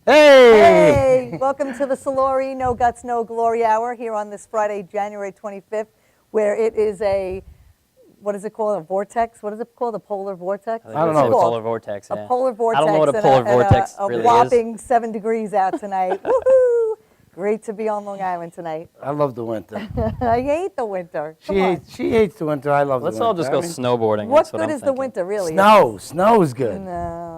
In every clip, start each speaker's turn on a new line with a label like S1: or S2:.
S1: Hey!
S2: Hey, welcome to the Soluri No Guts, No Glory Hour here on this Friday, January 25th, where it is what is it called, a vortex? What is it called, a polar vortex?
S1: I don't
S2: What's
S1: know.
S2: it
S1: It's
S2: called?
S3: Polar vortex,
S2: A
S3: yeah.
S2: polar vortex.
S3: I don't know what a polar vortex
S2: a
S3: really is.
S2: whopping 7 degrees out tonight. Woohoo! Great to be on Long Island tonight.
S1: I love the winter.
S2: I hate the winter.
S1: She
S2: Come on.
S1: hates the winter. I love
S3: Let's
S1: the winter.
S3: all just go snowboarding.
S2: What
S3: That's what
S2: good
S3: I'm
S2: is the
S3: thinking.
S2: winter, really?
S1: Snow is good.
S2: No.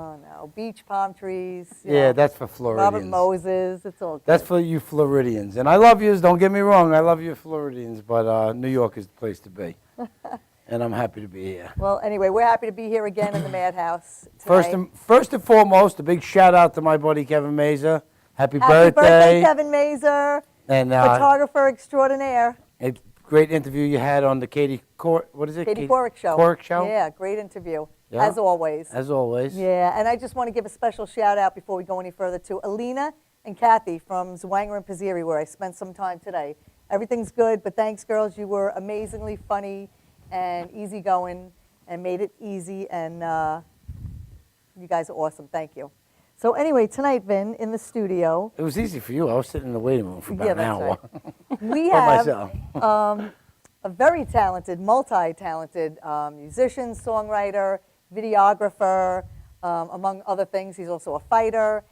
S2: Beach, palm trees. you
S1: Yeah,
S2: know,
S1: that's for
S2: Robert
S1: Floridians.
S2: Moses. It's all good.
S1: That's for you Floridians. And I love yous. Don't get me wrong. I love you Floridians, but New York is the place to be. And I'm happy to be here.
S2: Well, anyway, we're happy to be here again in the Madhouse tonight.
S1: First and foremost, a big shout out to my buddy Kevin Mazer. Happy
S2: Happy birthday, Kevin Mazer,
S1: And
S2: photographer extraordinaire.
S1: a great interview you had on the Katie
S2: Couric Show.
S1: Couric Show?
S2: Yeah, great interview,
S1: Yeah.
S2: as always.
S1: As always.
S2: Yeah, and I just want to give a special shout out before we go any further to Alina and Kathy from Zwanger and Pizzeri, where I spent some time today. Everything's good, but thanks, girls. You were amazingly funny and easygoing and made it easy, and you guys are awesome. Thank you. So anyway, tonight, Vin, in the studio,
S1: It was easy for you. I was sitting in the waiting room for about
S2: Yeah,
S1: an
S2: that's
S1: hour.
S2: we
S1: By
S2: have
S1: myself.
S2: a very talented, multi-talented musician, songwriter, videographer, among other things. He's also a fighter.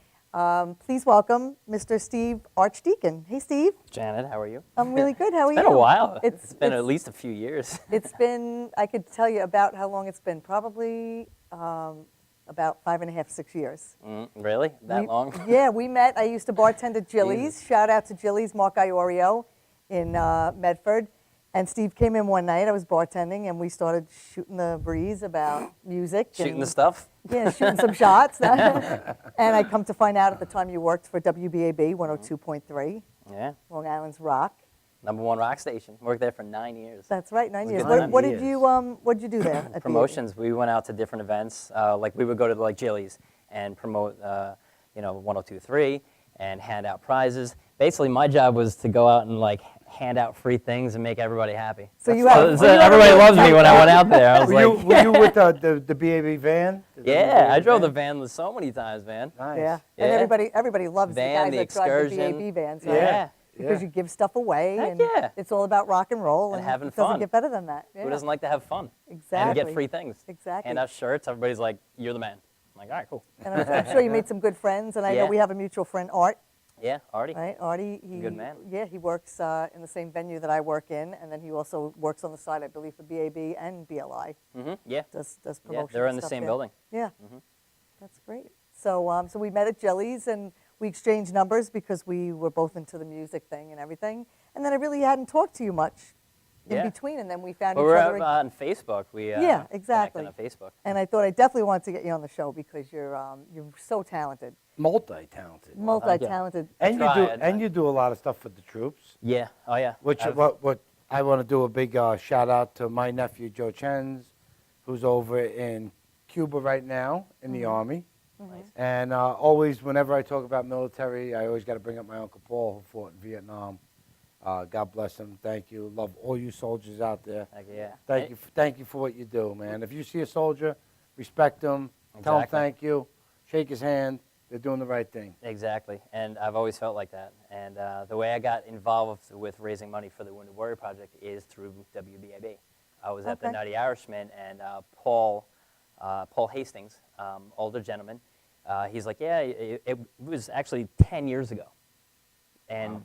S2: Please welcome Mr. Steve Archdeacon. Hey, Steve.
S3: Janet, how are you?
S2: I'm really good. How are you?
S3: It's been a while.
S2: It's
S3: It's been at least a few years.
S2: It's been, I could tell you about how long it's been, probably about 5.5, 6 years.
S3: Really? That long?
S2: Yeah, we met. I used to bartend at Jilly's. Shout out to Jilly's, Mark Iorio in Medford. And Steve came in one night. I was bartending, and we started shooting the breeze about music.
S3: Shooting
S2: and,
S3: the stuff?
S2: Yeah, shooting some shots. And I come to find out at the time you worked for WBAB 102.3,
S3: Yeah.
S2: Long Island's Rock.
S3: #1 rock station. Worked there for 9 years.
S2: That's right, 9 years.
S1: at 9
S2: What
S1: years.
S2: did you do there? At
S3: Promotions. We went out to different events. Like we would go to like Jilly's and promote, 102.3 and hand out prizes. Basically, my job was to go out and like hand out free things and make everybody happy.
S2: So you had-
S3: So everybody loves me when I went out there. I was like,
S1: Were you with the BAB van?
S3: yeah, I drove the van so many times, man.
S1: Nice.
S2: Yeah,
S3: Yeah.
S2: and everybody loves
S3: Van,
S2: the
S3: the
S2: guys that drive the
S3: excursion.
S2: BAB vans, right?
S3: Yeah.
S2: Because
S1: Yeah.
S2: you give stuff away,
S3: Heck
S2: and
S3: yeah.
S2: it's all about rock and roll,
S3: And
S2: and
S3: having
S2: it doesn't
S3: fun.
S2: get better than that. Yeah.
S3: Who doesn't like to have fun?
S2: Exactly.
S3: And get free things.
S2: Exactly.
S3: Hand out shirts. Everybody's like, you're the man. I'm like, all right, cool.
S2: And I'm sure you made some good friends, and I know
S3: Yeah.
S2: we have a mutual friend, Art,
S3: Yeah, Artie.
S2: right? Artie,
S3: Good man.
S2: Yeah, he works in the same venue that I work in, and then he also works on the side, I believe, for BAB and BLI.
S3: Yeah.
S2: Does
S3: Yeah,
S2: promotion.
S3: they're in the
S2: stuff
S3: same
S2: there.
S3: building.
S2: Yeah, that's great. So, so we met at Jilly's, and we exchanged numbers because we were both into the music thing and everything. And then I really hadn't talked to you much in
S3: Yeah.
S2: between, and then we found
S3: But
S2: each
S3: we're
S2: other.
S3: on Facebook. We
S2: Yeah, exactly.
S3: connected on Facebook.
S2: And I thought I definitely wanted to get you on the show because you're so talented,
S1: Multi-talented.
S2: multi-talented.
S1: And
S3: Try it.
S1: you do a lot of stuff for the troops.
S3: Yeah. Oh yeah.
S1: Which
S3: I've-
S1: what I want to do a big shout out to my nephew Joe Chens, who's over in Cuba right now in the Army.
S3: Nice.
S1: And always, whenever I talk about military, I always got to bring up my Uncle Paul, who fought in Vietnam. God bless him. Thank you. Love all you soldiers out there.
S3: Heck yeah.
S1: Thank you for what you do, man. If you see a soldier, respect him. Tell him
S3: Exactly.
S1: thank you. Shake his hand. They're doing the right thing.
S3: Exactly, and I've always felt like that. And the way I got involved with raising money for the Wounded Warrior Project is through WBAB. I was at the
S2: Okay.
S3: Nutty Irishman, and Paul Hastings, older gentleman, he's like, yeah, it was actually 10 years ago, and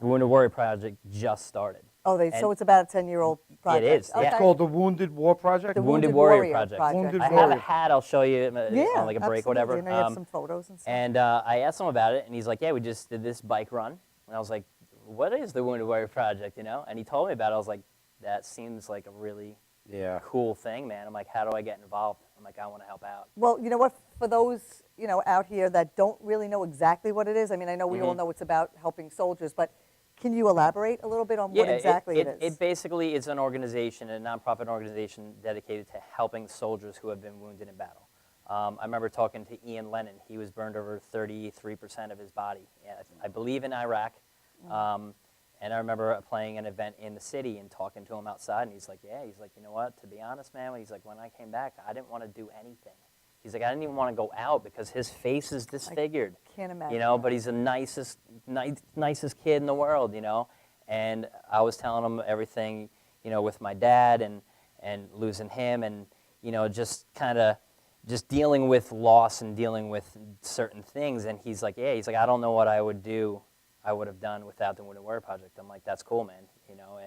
S3: the Wounded Warrior Project just started.
S2: So
S3: And-
S2: it's about a 10-year-old project.
S3: is, yeah.
S2: Okay.
S1: It's called the Wounded War Project.
S2: The
S3: Wounded
S2: Wounded
S3: Warrior
S2: Warrior
S3: Project.
S1: Wounded
S3: I have
S1: Warrior.
S3: a hat I'll show you
S2: Yeah,
S3: on like a break or whatever.
S2: absolutely. And I have some photos and stuff.
S3: And I asked him about it, and he's like, yeah, we just did this bike run. And I was like, what is the Wounded Warrior Project, you know? And he told me about it. I was like, that seems like a really
S1: Yeah.
S3: cool thing, man. I'm like, how do I get involved? I'm like, I want to help out.
S2: Well, you know what? For those out here that don't really know exactly what it is, I mean, I know we all know it's about helping soldiers, but can you elaborate a little bit on what exactly it is?
S3: It basically is an organization, a nonprofit organization dedicated to helping soldiers who have been wounded in battle. I remember talking to Ian Lennon. He was burned over 33% of his body, I believe in Iraq. And I remember playing an event in the city and talking to him outside, and he's like, you know what, to be honest, man, he's like, when I came back, I didn't want to do anything. He's like, I didn't even want to go out because his face is disfigured.
S2: Can't imagine.
S3: You know, but he's the nicest kid in the world, you know. And I was telling him everything, you know, with my dad and losing him, and you know, just kind of just dealing with loss and dealing with certain things. And he's like, I don't know what I would have done without the Wounded Warrior Project. I'm like, that's cool, man, you know.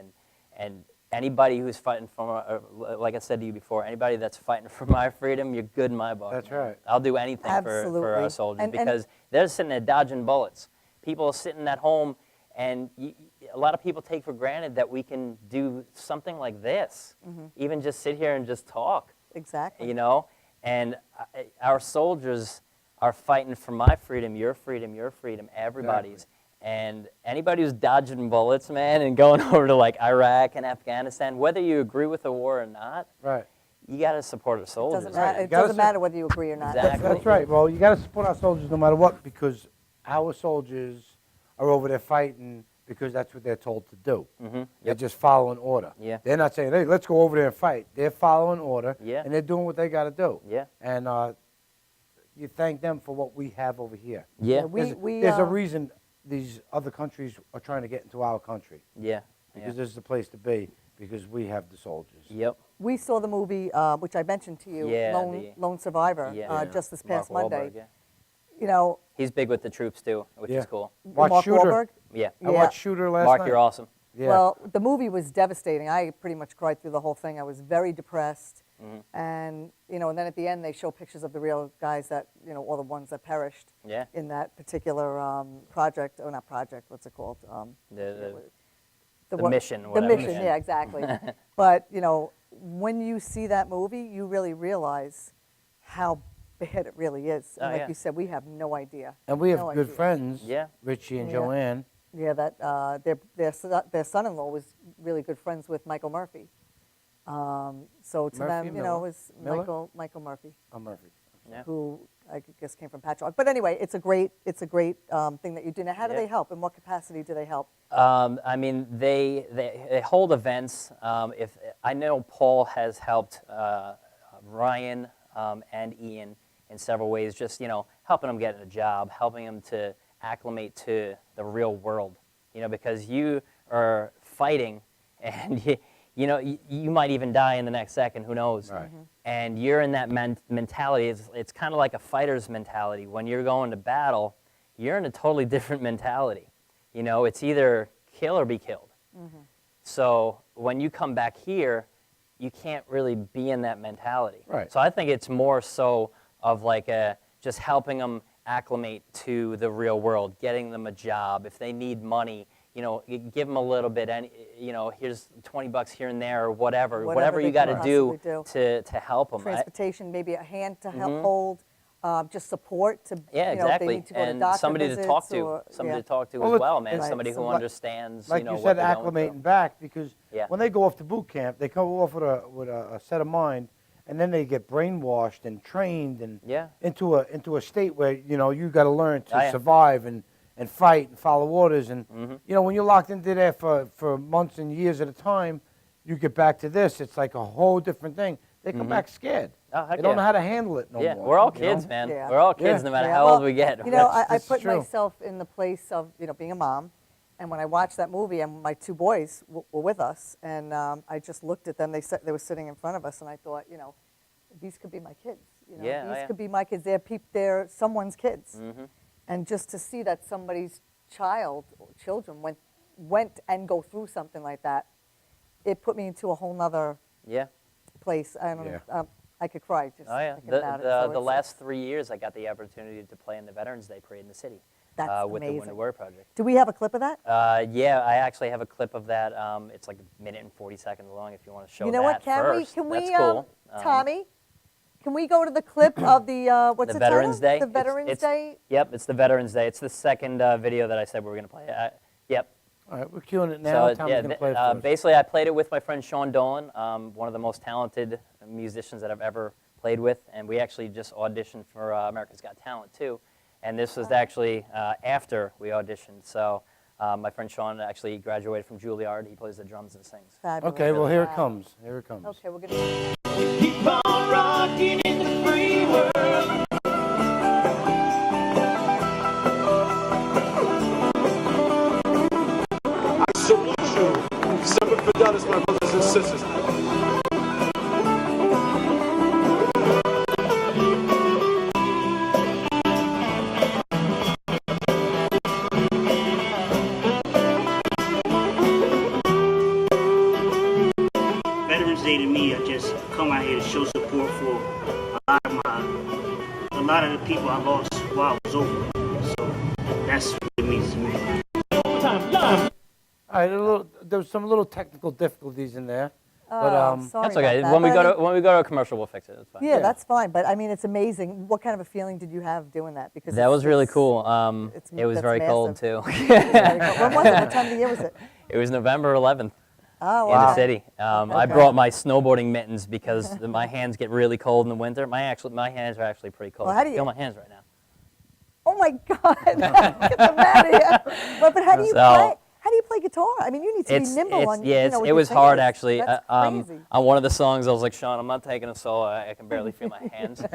S3: And anybody who's fighting for, like I said to you before, anybody that's fighting for my freedom, you're good in my book.
S1: That's
S3: man.
S1: right.
S3: I'll do anything for our
S2: Absolutely.
S3: soldiers, because they're sitting there dodging bullets. People are sitting at home, and a lot of people take for granted that we can do something like this, even just sit here and just talk.
S2: Exactly.
S3: You know, and our soldiers are fighting for my freedom, your freedom, everybody's. And anybody who's dodging bullets, man, and going over to like Iraq and Afghanistan, whether you agree with the war or not,
S1: Right.
S3: you got to support our soldiers.
S2: It doesn't matter whether you agree or not.
S3: Exactly.
S1: That's right. Well, you got to support our soldiers no matter what, because our soldiers are over there fighting because that's what they're told to do. They're just following order.
S3: Yeah.
S1: They're not saying, hey, let's go over there and fight. They're following order,
S3: Yeah.
S1: and they're doing what they got to do.
S3: Yeah.
S1: And you thank them for what we have over here.
S3: Yeah.
S1: There's a reason these other countries are trying to get into our country,
S3: Yeah.
S1: because this is the place to be, because we have the soldiers.
S3: Yep.
S2: We saw the movie, which I mentioned to you,
S3: Yeah,
S2: Lone Survivor,
S3: Yeah.
S2: just this
S3: Mark
S2: past Monday.
S3: Wahlberg, yeah.
S2: You know,
S3: He's big with the troops too, which is cool.
S1: Watch
S2: Mark
S1: Shooter.
S2: Wahlberg.
S3: Yeah.
S1: I watched Shooter last
S3: Mark,
S1: night.
S3: you're awesome.
S1: Yeah.
S2: Well, the movie was devastating. I pretty much cried through the whole thing. I was very depressed. And, you know, and then at the end they show pictures of the real guys that, you know, all the ones that perished
S3: Yeah.
S2: in that particular project, or not project, what's it called?
S3: The
S2: one-
S3: mission,
S2: The
S3: whatever.
S2: mission, yeah, exactly. But, you know, when you see that movie, you really realize how bad it really is. And
S3: Oh,
S2: like
S3: yeah.
S2: you said, we have no idea.
S1: And we have
S2: No
S1: good
S2: idea.
S1: friends,
S3: Yeah.
S1: Richie and
S2: Yeah.
S1: Joanne.
S2: Yeah, that their son-in-law was really good friends with Michael Murphy. So to
S1: Murphy,
S2: them, you know,
S1: Miller?
S2: it was
S1: Miller?
S2: Michael Murphy,
S1: Oh, Murphy.
S3: Yeah.
S2: who I guess came from Patchogue. But anyway, it's a great thing that you do. Now, how do
S3: Yeah.
S2: they help? In what capacity do they help?
S3: I mean, they hold events. If I know Paul has helped Ryan and Ian in several ways, just, you know, helping them get a job, helping them to acclimate to the real world, you know, because you are fighting, and you know, you might even die in the next second, who knows?
S1: Right.
S3: And you're in that mentality. It's kind of like a fighter's mentality. When you're going to battle, you're in a totally different mentality. You know, it's either kill or be killed. So when you come back here, you can't really be in that mentality.
S1: Right.
S3: So I think it's more so of like just helping them acclimate to the real world, getting them a job. If they need money, you know, you give them a little bit, and you know, here's $20 here and there, or whatever
S2: Whatever
S3: you
S2: they
S3: got
S2: can
S3: to do
S2: possibly
S3: to help them.
S2: Transportation, maybe a hand to help hold, just support to,
S3: Yeah,
S2: you know, if they
S3: exactly.
S2: need to go to
S3: And
S2: doctor
S3: somebody to
S2: visits
S3: talk to,
S2: or-
S3: somebody
S2: yeah.
S3: to talk to
S1: Well,
S3: as
S1: look,
S3: well, man.
S1: it's-
S3: Somebody
S2: Right,
S3: who
S2: so
S3: understands,
S1: Like
S3: you know,
S1: you
S3: what
S1: said,
S3: they're going
S1: acclimating back, because
S3: Yeah.
S1: when they go off to boot camp, they come off with a set of mind, and then they get brainwashed and trained and
S3: Yeah.
S1: into a state where, you know, you got to learn to
S3: Oh, yeah.
S1: survive and fight and follow orders. And
S3: Mm-hmm.
S1: you know, when you're locked into there for months and years at a time, you get back to this, it's like a whole different thing. They come back scared.
S3: Oh, heck
S1: They don't
S3: yeah.
S1: know how to handle it no
S3: Yeah,
S1: more.
S3: we're all
S1: you know?
S3: kids, man.
S2: Yeah.
S3: We're all kids,
S1: Yeah.
S3: no matter
S2: Yeah,
S3: how
S2: well,
S3: old we get.
S2: You know, I
S1: That's
S2: put
S1: true.
S2: myself in the place of, you know, being a mom, and when I watched that movie, and my two boys were with us, and I just looked at them. They were sitting in front of us, and I thought, you know, these could be my kids. You know,
S3: Yeah, oh,
S2: these
S3: yeah.
S2: could be my kids. They're someone's kids,
S3: Mhm.
S2: and just to see that somebody's child or children went and go through something like that, it put me into a whole nother
S3: Yeah.
S2: place. I don't
S1: Yeah.
S2: know. I could cry just
S3: Oh, yeah.
S2: thinking about it. So
S3: The
S2: it's-
S3: last 3 years, I got the opportunity to play in the Veterans Day Parade in the city.
S2: That's
S3: with the
S2: amazing.
S3: Wounded Warrior Project.
S2: Do we have a clip of that?
S3: Yeah, I actually have a clip of that. It's like a minute and 40 seconds long if you want to show
S2: You know
S3: that
S2: what? Can
S3: first.
S2: we?
S3: That's cool.
S2: Tommy, can we go to the clip of the what's
S3: the
S2: the
S3: Veterans
S2: title?
S3: Day.
S2: The Veterans Day.
S3: Yep, it's the Veterans Day. It's the second video that I said we were going to play. Yep.
S1: All right, we're cueing it now.
S3: So
S1: Tommy's
S3: yeah,
S1: gonna play it for us.
S3: basically I played it with my friend Sean Dolan, one of the most talented musicians that I've ever played with, and we actually just auditioned for America's Got Talent too. And this was actually after we auditioned. So my friend Sean actually graduated from Juilliard. He plays the drums and sings.
S2: Fabulous.
S1: Okay, well, here it
S2: Wow.
S1: comes. Here it comes.
S2: Okay, we're gonna.
S4: Keep on rocking in the free world. honest, my brothers and sisters.
S5: Veterans Day to me, I just come out here to show support for a lot of the people I lost while I was over. So that's what it means to me.
S1: All right, there was some little technical difficulties in there, but
S2: Sorry
S3: That's okay.
S2: about that.
S3: When we
S2: But
S3: go
S2: I
S3: to
S2: mean,
S3: when we go to a commercial, we'll fix it. That's fine.
S2: yeah, that's fine. But I mean, it's amazing. What kind of a feeling did you have doing that? Because
S3: That was really
S2: it's-
S3: cool. It was
S2: that's
S3: very cold too.
S2: massive. Very cool. When was it? What time of the year was it?
S3: It was November 11th
S2: Oh,
S3: in the
S2: wow.
S3: city. I
S2: Okay.
S3: brought my snowboarding mittens because my hands get really cold in the winter. My hands are actually pretty cold.
S2: Well, how do you-
S3: Feel my hands right now.
S2: Oh my God! Get them out of here. But how do you
S3: So-
S2: play? How do you play guitar? I mean, you need to be nimble on.
S3: Yeah,
S2: you know, with
S3: it
S2: your
S3: was hard
S2: fingers.
S3: actually.
S2: That's crazy.
S3: On one of the songs, I was like, Sean, I'm not taking a solo. I can barely feel my hands. So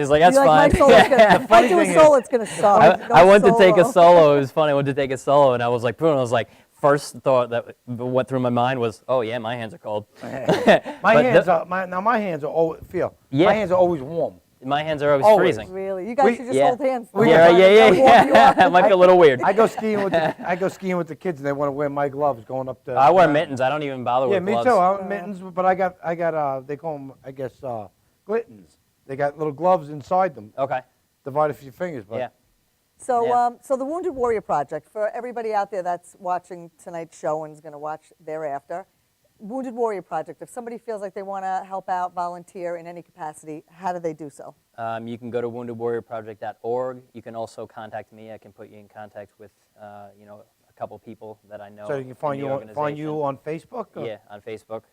S3: he's like, that's
S2: You're like,
S3: fine.
S2: my solo's gonna, if I do a
S1: thing
S2: solo, it's gonna suck.
S3: I
S2: No
S3: went to take a
S2: solo.
S3: solo. It was funny. I went to take a solo, and I was like, boom. I was like, first thought that went through my mind was, oh yeah, my hands are cold.
S1: my hands
S3: the-
S1: are my hands are always
S3: Yeah.
S1: my hands are always warm.
S3: My hands are always
S1: Always.
S3: freezing.
S2: Really, you guys
S1: We-
S2: should just
S3: Yeah.
S2: hold hands. the
S3: Yeah,
S2: whole
S3: yeah,
S2: time.
S3: yeah,
S2: They'll warm you
S3: yeah.
S2: up.
S3: It might be a little weird.
S1: I go skiing with the kids, and they want to wear my gloves going up the.
S3: I wear mittens. I don't even bother
S1: Yeah,
S3: with
S1: me
S3: gloves.
S1: too. I have mittens, but I got they call them, I guess, glittens. They got little gloves inside them,
S3: Okay.
S1: divided for your fingers. But
S3: Yeah.
S2: So,
S3: Yeah.
S2: so the Wounded Warrior Project, for everybody out there that's watching tonight's show and is going to watch thereafter, Wounded Warrior Project, if somebody feels like they want to help out, volunteer in any capacity, how do they do so?
S3: You can go to woundedwarriorproject.org. You can also contact me. I can put you in contact with, a couple people that I know.
S1: so you can find
S3: in the
S1: find you
S3: organization.
S1: on Facebook. or-
S3: Yeah, on Facebook.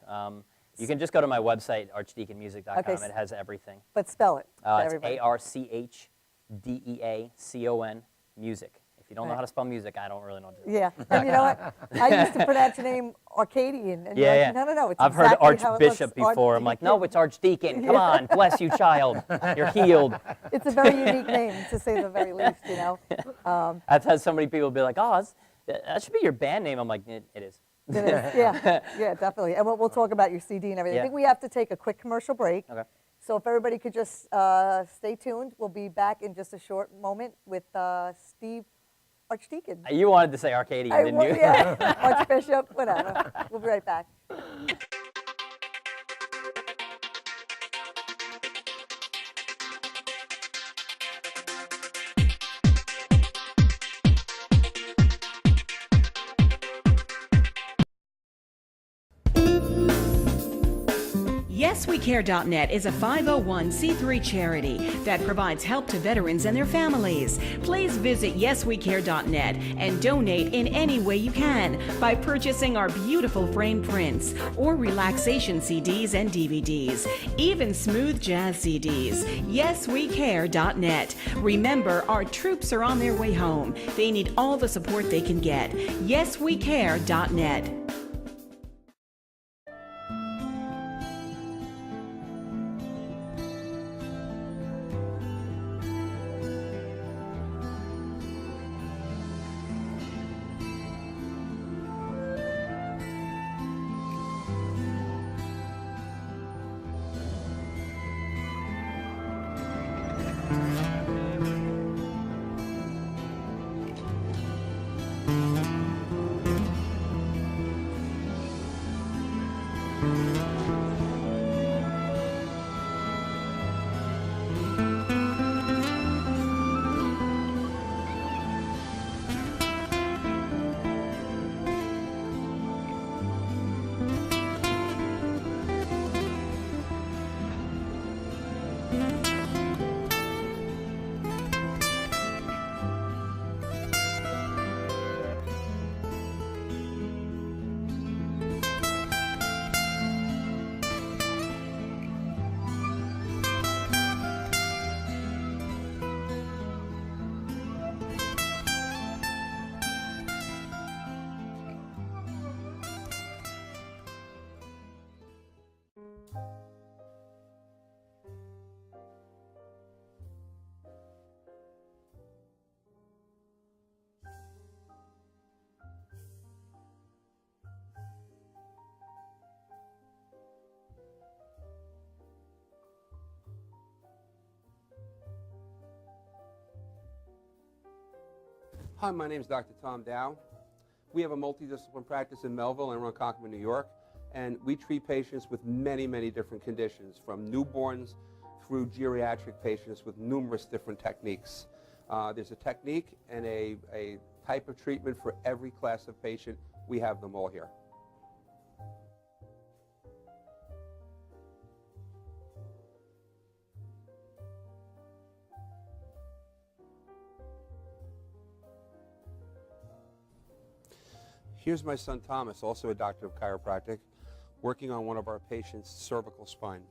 S3: You can just go to my website, archdeaconmusic.com.
S2: Okay,
S3: It has everything.
S2: But spell it to
S3: It's
S2: everybody.
S3: ARCHDEACON music. If you don't know
S2: Right.
S3: how to spell music, I don't really know what to do.
S2: Yeah, and you know what? I used to pronounce your name Arcadian, and you're
S3: Yeah,
S2: like,
S3: yeah.
S2: no, it's
S3: I've heard
S2: exactly how it looks,
S3: Archbishop before. I'm like, no,
S2: Archdeacon.
S3: it's Archdeacon. Come on, bless you, child. You're healed.
S2: It's a very unique name, to say the very least, you know?
S3: I've had so many people be like, oh, that should be your band name. I'm like, it is.
S2: It is, yeah, yeah, definitely. And we'll talk about your CD and everything. I
S3: Yeah.
S2: think we have to take a quick commercial break.
S3: Okay.
S2: So if everybody could just stay tuned, we'll be back in just a short moment with Steve Archdeacon.
S3: You wanted to say Arcadian, didn't you?
S2: Yeah, Archbishop, whatever. We'll be right back.
S6: YesWeCare.net is a 501c3 charity that provides help to veterans and their families. Please visit YesWeCare.net and donate in any way you can by purchasing our beautiful framed prints or relaxation CDs and DVDs, even smooth jazz CDs. YesWeCare.net. Remember, our troops are on their way home. They need all the support they can get. YesWeCare.net.
S4: Hi, my name is Dr. Tom Dow. We have a multidisciplinary practice in Melville and Ronkonkoma, New York, and we treat patients with many, many different conditions, from newborns through geriatric patients with numerous different techniques. There's a technique and a type of treatment for every class of patient. We have them all here. Here's my son Thomas, also a doctor of chiropractic, working on one of our patients' cervical spine.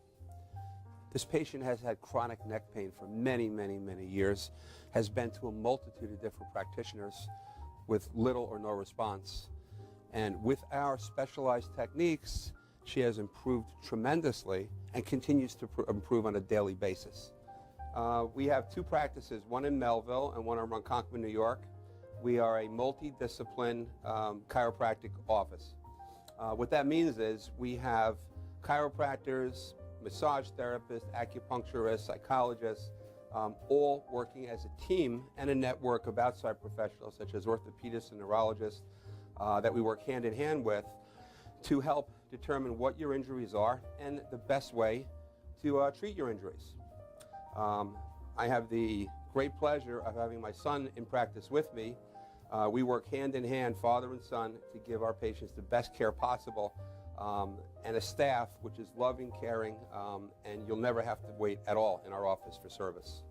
S4: This patient has had chronic neck pain for many, many, many years, has been to a multitude of different practitioners with little or no response. And with our specialized techniques, she has improved tremendously and continues to improve on a daily basis. We have two practices, one in Melville and one in Ronkonkoma, New York. We are a multidiscipline chiropractic office. What that means is we have chiropractors, massage therapists, acupuncturists, psychologists, all working as a team and a network of outside professionals such as orthopedists and neurologists that we work hand in hand with to help determine what your injuries are and the best way to treat your injuries. I have the great pleasure of having my son in practice with me. We work hand in hand, father and son, to give our patients the best care possible, and a staff which is loving, caring, and you'll never have to wait at all in our office for service.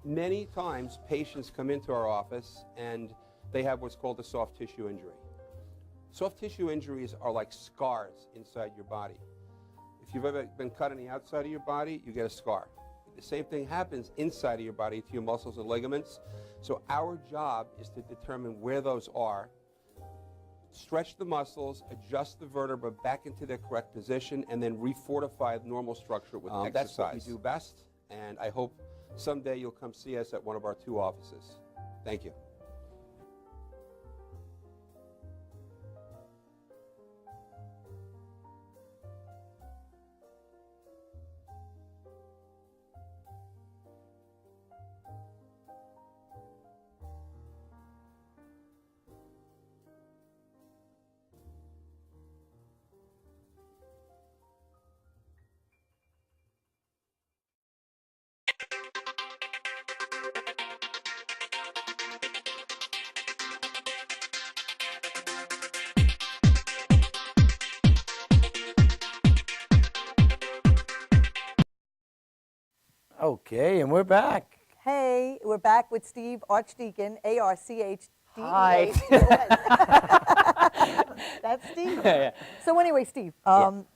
S4: Many times patients come into our office and they have what's called a soft tissue injury. Soft tissue injuries are like scars inside your body. If you've ever been cut on the outside of your body, you get a scar. The same thing happens inside of your body to your muscles and ligaments. So our job is to determine where those are, stretch the muscles, adjust the vertebra back into their correct position, and then refortify the normal structure with exercise. That's what we do best, and I hope someday you'll come see us at one of our two offices. Thank you.
S1: Okay, and we're back.
S2: Hey, we're back with Steve Archdeacon, Archdeacon.
S3: Hi.
S2: That's Steve.
S3: Yeah.
S2: So anyway, Steve,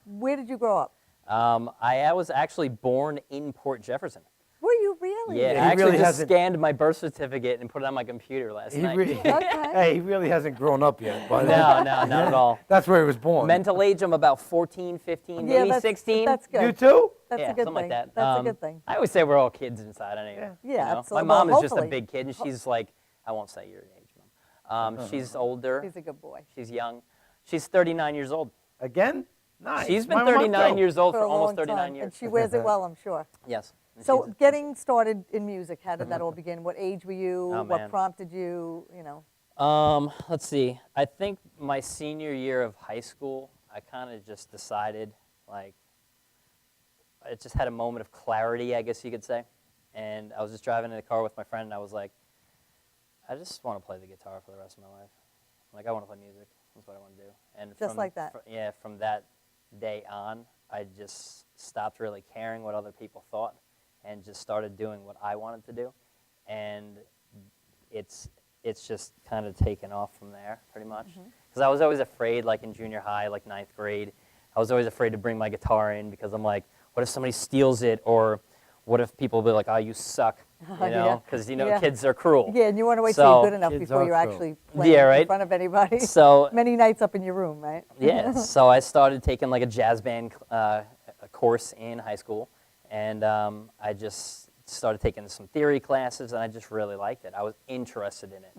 S2: where did you grow up?
S3: I was actually born in Port Jefferson.
S2: Were you really?
S3: Yeah,
S1: he
S3: I actually
S1: really
S3: just
S1: hasn't-
S3: scanned my birth certificate and put it on my computer last night.
S2: Okay.
S1: Hey, he really hasn't grown up yet. But
S3: No, not at all.
S1: That's where he was born.
S3: Mental age, I'm about 14, 15,
S2: Yeah,
S3: maybe
S2: that's,
S3: 16.
S2: That's good.
S1: You too?
S2: That's
S3: yeah,
S2: a good
S3: something
S2: thing.
S3: like that.
S2: That's a good thing.
S3: I always say we're all kids inside anyway.
S2: Yeah,
S3: you know?
S2: absolutely.
S3: My mom
S2: Well,
S3: is just a
S2: hopefully.
S3: big kid, and she's like, I won't say your age, Mom. She's older.
S2: He's a good boy.
S3: She's young. She's 39 years old.
S1: Again? Nice.
S3: She's been
S1: My mom
S3: 39
S1: too.
S3: years old
S2: For
S3: for
S2: a
S3: almost
S2: long
S3: 39
S2: time,
S3: years.
S2: and she wears it well, I'm sure.
S3: Yes. And
S2: So
S3: she's-
S2: getting started in music, how did that all begin? What age were you?
S3: Oh,
S2: What
S3: man.
S2: prompted you? You know.
S3: Let's see. I think my senior year of high school, I kind of just decided, like, I just had a moment of clarity, I guess you could say. And I was just driving in the car with my friend, and I was like, I just want to play the guitar for the rest of my life. Like, I want to play music. That's what I want to do. And
S2: Just
S3: from,
S2: like that.
S3: Yeah, from that day on, I just stopped really caring what other people thought and just started doing what I wanted to do. And it's just kind of taken off from there, pretty much. Because I was always afraid, like in junior high, like 9th grade, I was always afraid to bring my guitar in because I'm like, what if somebody steals it? Or what if people be like, oh, you suck, you know?
S2: Yeah.
S3: Because, you know,
S2: Yeah.
S3: kids are cruel.
S2: Yeah, and you want to wait
S3: So-
S2: till you're good enough
S1: Kids
S2: before
S1: are
S2: you're
S1: cruel.
S2: actually playing
S3: Yeah,
S2: in
S3: right?
S2: front of anybody.
S3: So,
S2: Many nights up in your room, right?
S3: yeah, so I started taking like a jazz band course in high school. And I just started taking some theory classes, and I just really liked it. I was interested in it.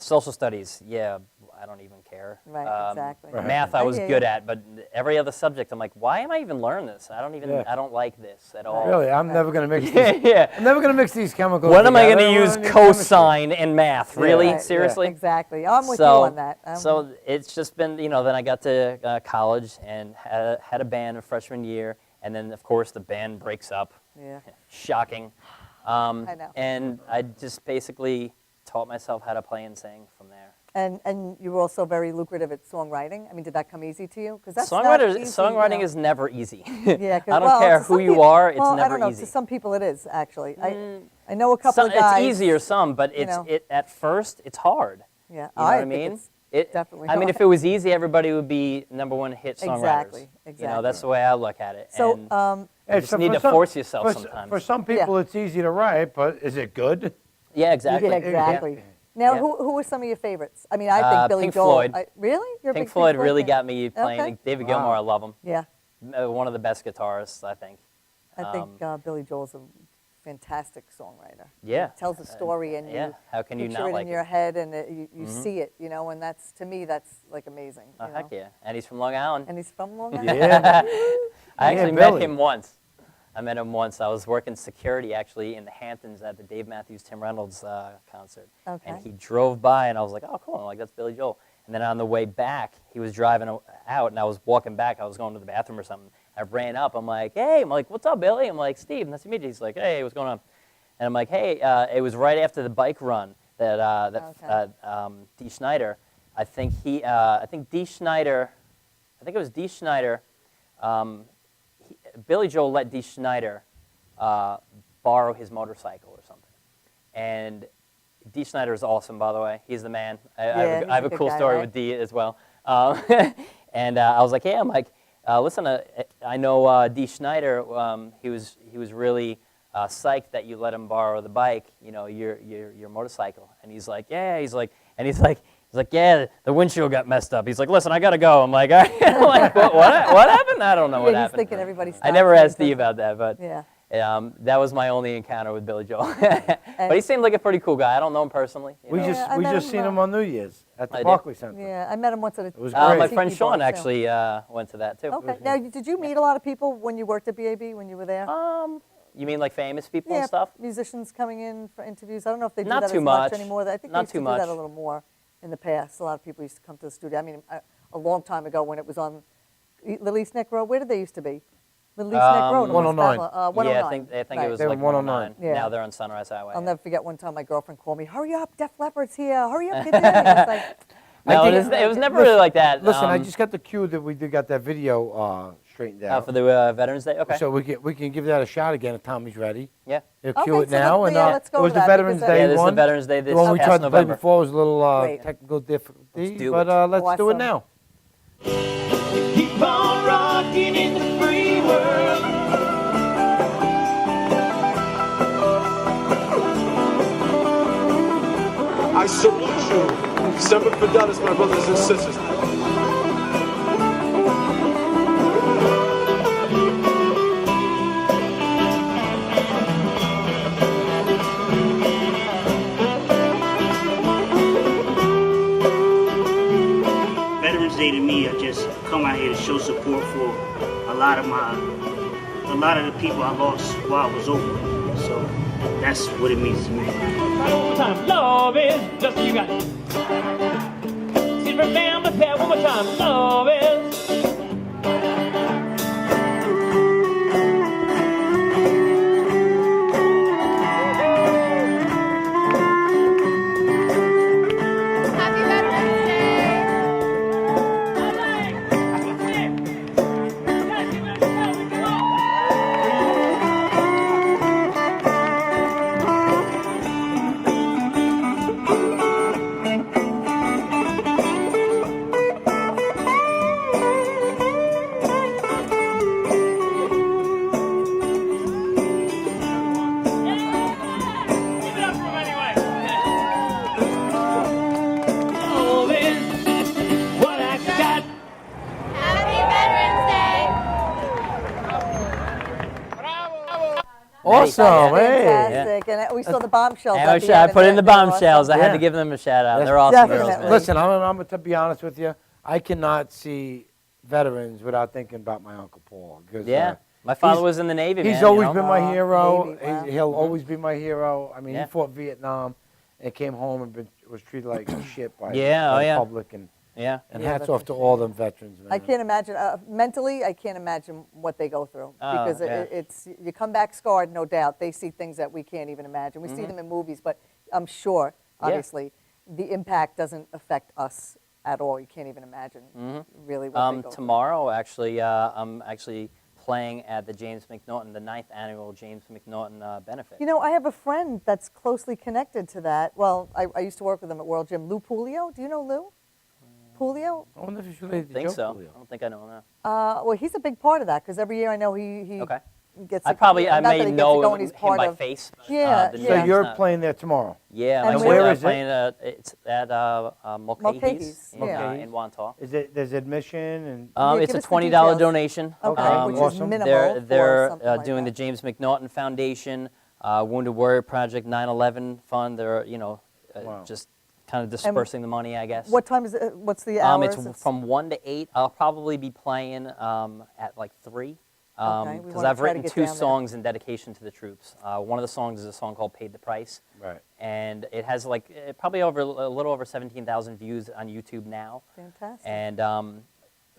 S3: Social studies, yeah, I don't even care.
S2: Right, exactly. Right.
S3: Math I
S2: I
S3: was
S2: hear
S3: good
S2: you.
S3: at, but every other subject, I'm like, why am I even learning this? I don't even,
S1: Yeah.
S3: I don't like this at all.
S1: Really, I'm never going to mix
S3: Yeah,
S1: these.
S3: yeah.
S1: I'm never going to mix these chemicals.
S3: When am I
S1: together.
S3: going to use
S1: We're gonna need chemistry.
S3: cosine in math? Really?
S1: Right, yeah.
S3: Seriously?
S2: Exactly. I'm with
S3: so,
S2: you on that.
S3: So it's just been, then I got to college and had a band in freshman year, and then, of course, the band breaks up.
S2: Yeah.
S3: Shocking.
S2: I know.
S3: And I just basically taught myself how to play and sing from there.
S2: And you were also very lucrative at songwriting. I mean, did that come easy to you? Because that's not easy,
S3: Songwriting is never easy.
S2: Yeah,
S3: I don't care who you are, it's
S2: well,
S3: never
S2: I don't know,
S3: easy.
S2: To some people it is, actually. I know a couple of guys.
S3: It's easier some, but
S2: you know.
S3: at first it's hard.
S2: Yeah,
S3: You know what I
S2: think
S3: mean?
S2: it's definitely
S3: I mean,
S2: hard.
S3: if it was easy, everybody would be #1 hit songwriters.
S2: Exactly.
S3: That's the way I look at it.
S2: So,
S3: and
S1: Hey,
S3: you just
S1: so
S3: need
S1: for
S3: to
S1: some-
S3: force yourself
S1: for,
S3: sometimes.
S1: For some people, it's easy to write, but is it good?
S3: Yeah, exactly.
S2: Yeah, exactly. Now,
S3: Yeah.
S2: who are some of your favorites? I mean, I think Billy
S3: Pink
S2: Joel.
S3: Floyd.
S2: Really? You're a
S3: Pink
S2: big
S3: Floyd really
S2: fan?
S3: got me playing.
S2: Okay.
S3: David Gilmour, I love him.
S2: Yeah,
S3: One of the best guitarists, I think.
S2: I think Billy Joel's a fantastic songwriter.
S3: Yeah.
S2: He tells a story and
S3: yeah.
S2: you
S3: How can you
S2: picture
S3: not
S2: it
S3: like
S2: in
S3: it?
S2: your head and you see it, and that's, to me, that's like amazing.
S3: Oh,
S2: you
S3: heck
S2: know?
S3: yeah. And he's from Long Island.
S2: And he's from Long Island.
S1: Yeah.
S3: I actually
S1: Yeah,
S3: met
S1: Billy.
S3: him once. I met him once. I was working security actually in the Hamptons at the Dave Matthews Tim Reynolds concert.
S2: Okay.
S3: And he drove by and I was like, oh, cool. I'm like, that's Billy Joel. And then on the way back, he was driving out and I was walking back. I was going to the bathroom or something. I ran up. I'm like, hey. I'm like, what's up, Billy? I'm like, Steve, nice to meet you. He's like, hey, what's going on? And I'm like, hey, it was right after the bike run that Dee Snider. I think Dee Snider. I think it was Dee Snider. Billy Joel let Dee Snider borrow his motorcycle or something. And Dee Snider is awesome, by the way. He's the man. I have a
S2: good
S3: cool
S2: guy,
S3: story
S2: right?
S3: with Dee as well. And I was like, hey, I'm like, listen, I know Dee Snider. He was really psyched that you let him borrow the bike, your motorcycle. And he's like, yeah. He's like, yeah, the windshield got messed up. He's like, listen, I gotta go. I'm like, all right. I'm like, what happened? I don't know what
S2: Yeah, he's
S3: happened.
S2: thinking everybody
S3: I never
S2: stops
S3: asked Steve about that, but
S2: Yeah.
S3: that was my only encounter with Billy Joel. But he seemed like a pretty cool guy. I don't know him personally. you
S1: We
S3: know.
S2: I
S1: we
S2: met
S1: just
S2: him,
S1: seen him on New Year's at
S3: I
S1: the
S3: did.
S1: Barclay Center.
S2: Yeah, I met him once at a
S1: was
S3: My
S1: great.
S3: friend
S2: tiki
S3: Sean
S2: bar, so-
S3: actually went to that too.
S2: Okay. Now, did you meet a lot of people when you worked at BAB, when you were there?
S3: You mean like famous people
S2: Yeah,
S3: and stuff?
S2: musicians coming in for interviews. I don't know if they do
S3: Not
S2: that
S3: too
S2: as much
S3: much.
S2: anymore. I think
S3: Not
S2: they used
S3: too
S2: to do that
S3: much.
S2: a little more in the past. A lot of people used to come to the studio. I mean, a long time ago when it was on Little East Neck Road. Where did they used to be? Little East Neck Road. in West
S1: 109.
S2: Bethel. 109.
S3: Yeah, I think
S2: Right.
S3: it was
S1: They were
S3: like
S1: 109.
S3: 109.
S2: Yeah.
S3: Now they're on Sunrise Highway.
S2: I'll never forget one time my girlfriend called me, hurry up, Def Leppard's here. Hurry up, get in. It's like,
S3: No,
S1: I
S3: it
S1: think-
S3: was never really like that.
S1: Listen, I just got the cue that we got that video straightened out.
S3: for the Veterans Day. Okay.
S1: So we can give that a shot again if Tommy's ready.
S3: Yeah.
S1: He'll
S2: Okay,
S1: cue it
S2: so
S1: now. And
S2: let's go
S1: it was
S2: with
S1: the
S2: that,
S1: Veterans
S2: because
S1: Day
S3: Yeah, this is the
S1: one.
S3: Veterans Day this
S1: The one we
S3: past
S1: tried to play
S3: November.
S1: before was a little
S2: Great.
S1: technical difficulty,
S3: Let's do
S1: but
S3: it.
S1: let's do it
S2: Awesome.
S1: now.
S7: Keep on rocking in the free world.
S8: I salute you. Semper Fidelis, my brothers and sisters.
S5: Veterans Day to me, I just come out here to show support for a lot of the people I lost while I was over. So that's what it means to me.
S7: Right one more time. Love is just you got it. See, remember that one more time. Love is.
S9: Happy Veterans Day!
S1: Awesome,
S3: Yeah.
S1: hey.
S2: Fantastic. And we saw the bombshells.
S3: And
S2: at the
S3: I
S2: end,
S3: put in
S2: and
S3: the
S2: they were
S3: bombshells. I
S2: awesome.
S3: had
S1: Yeah.
S3: to give them a shout out.
S1: That's-
S3: They're awesome girls,
S2: Definitely.
S3: man.
S1: Listen, I'm to be honest with you, I cannot see veterans without thinking about my Uncle Paul. 'Cause,
S3: Yeah. My father
S1: he's-
S3: was in the Navy, man.
S1: He's
S3: you
S1: always
S3: know?
S1: been my
S2: Oh,
S1: hero.
S2: Navy, wow.
S1: He'll always be my hero. I mean,
S3: Yeah.
S1: he fought Vietnam and came home and was treated like shit by,
S3: Yeah,
S1: by
S3: oh,
S1: the
S3: yeah.
S1: public. And
S3: Yeah.
S1: hats
S2: that's
S1: off
S2: a
S1: to all them veterans, man.
S2: I can't imagine, mentally, I can't imagine what they go through.
S3: Oh,
S2: Because
S3: yeah.
S2: it's, you come back scarred, no doubt. They see things that we can't even imagine. We see them in movies, but I'm sure, obviously, the impact doesn't affect us at all. You can't even imagine really what they go
S3: Tomorrow, actually, I'm actually playing at the James McNaughton, the 9th annual James McNaughton benefit.
S2: through. You know, I have a friend that's closely connected to that. Well, I used to work with him at World Gym. Lou Pulio. Do you know Lou? Pulio?
S1: I wonder if he's
S3: I
S1: related
S3: don't
S1: to
S3: think
S1: Joe
S3: so.
S1: Coolio.
S3: I don't think I know him now.
S2: Well, he's a big part of that because every year I know he
S3: Okay.
S2: gets.
S3: I
S2: to-
S3: probably,
S2: not
S3: I
S2: that
S3: may
S2: he gets to
S3: know
S2: go and he's
S3: him
S2: part
S3: by
S2: of-
S3: face. But,
S2: Yeah,
S3: the
S2: yeah.
S1: So
S3: name's
S1: you're
S3: not-
S1: playing there tomorrow.
S3: Yeah,
S2: And
S3: I'm
S2: where
S1: is it?
S3: playing. It's at
S2: Mulcahy's,
S3: Mulcahy's
S2: yeah.
S3: in Wantagh.
S1: There's admission and
S2: Yeah,
S3: It's
S2: give
S3: a
S2: us the
S3: $20
S2: details.
S3: donation.
S2: Okay, which is
S1: Awesome.
S2: minimal
S3: They're
S2: for
S3: they're
S2: something like
S3: doing
S2: that.
S3: the James McNaughton Foundation, Wounded Warrior Project, 9/11 Fund. They're
S1: Wow.
S3: just kind of dispersing the money, I guess.
S2: What time is it? What's the hours?
S3: It's from 1 to 8. I'll probably be playing at like 3.
S2: we
S3: Because
S2: wanna
S3: I've
S2: try to
S3: written
S2: get
S3: 2
S2: down there.
S3: songs in dedication to the troops. One of the songs is a song called "Paid the Price,"
S1: right.
S3: and it has like probably a little over 17,000 views on YouTube now.
S2: Fantastic.
S3: And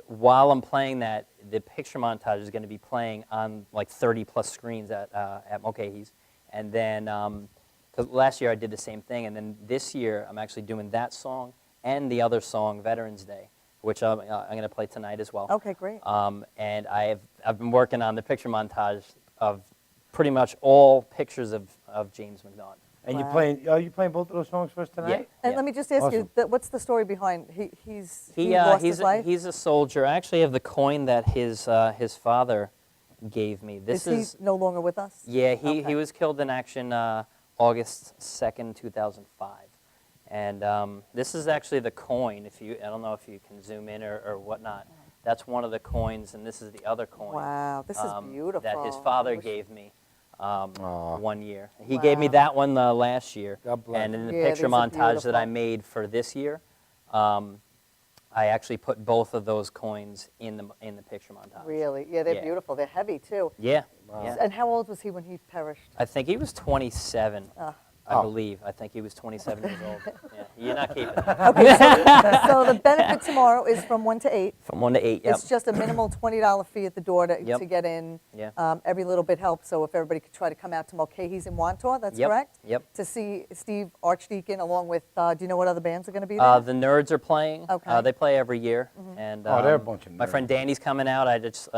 S3: while I'm playing that, the picture montage is going to be playing on like 30 plus screens at Mulcahy's. And then, because last year I did the same thing, and then this year I'm actually doing that song and the other song, Veterans Day, which I'm going to play tonight as well.
S2: Okay, great.
S3: And I've been working on the picture montage of pretty much all pictures of James McNaughton.
S1: And
S2: Wow.
S1: are you playing both of those songs for us tonight?
S2: And let me just ask you,
S1: Awesome.
S2: what's the story behind? He
S3: Yeah.
S2: lost his life.
S3: He's a soldier. I actually have the coin that his father gave me. This
S2: is he no longer with us?
S3: Yeah,
S2: Okay.
S3: he was killed in action August 2nd, 2005. And this is actually the coin. I don't know if you can zoom in or whatnot. That's one of the coins, and this is the other coin.
S2: Wow, this is beautiful.
S3: That his father
S2: I wish-
S3: gave me
S1: Aw.
S3: 1 year. He gave me
S2: Wow.
S3: that one last year.
S1: God bless
S3: And in the
S2: Yeah,
S3: picture
S2: these are
S3: montage that I
S2: beautiful.
S3: made for this year, I actually put both of those coins in the picture montage.
S2: Really? Yeah, they're
S3: Yeah.
S2: beautiful. They're heavy too.
S3: Yeah.
S1: Wow.
S3: Yeah.
S2: And how old was he when he perished?
S3: I think he was 27. I
S1: Oh.
S3: believe. I think he was 27 years old. Yeah. You're not keeping it.
S2: Okay, so the benefit tomorrow is from 1 to 8.
S3: From 1 to 8, yep.
S2: It's just a minimal $20 fee at the door to
S3: Yep.
S2: get in.
S3: Yeah.
S2: Every little bit helps. So if everybody could try to come out to Mulcahy's in Wantagh, that's
S3: Yep,
S2: correct?
S3: yep.
S2: To see Steve Archdeacon along with, do you know what other bands are going to be there?
S3: The Nerds are playing.
S2: Okay.
S3: They play every year. And
S1: Oh, they're a bunch of
S3: my
S1: nerds.
S3: friend Danny's coming out. I just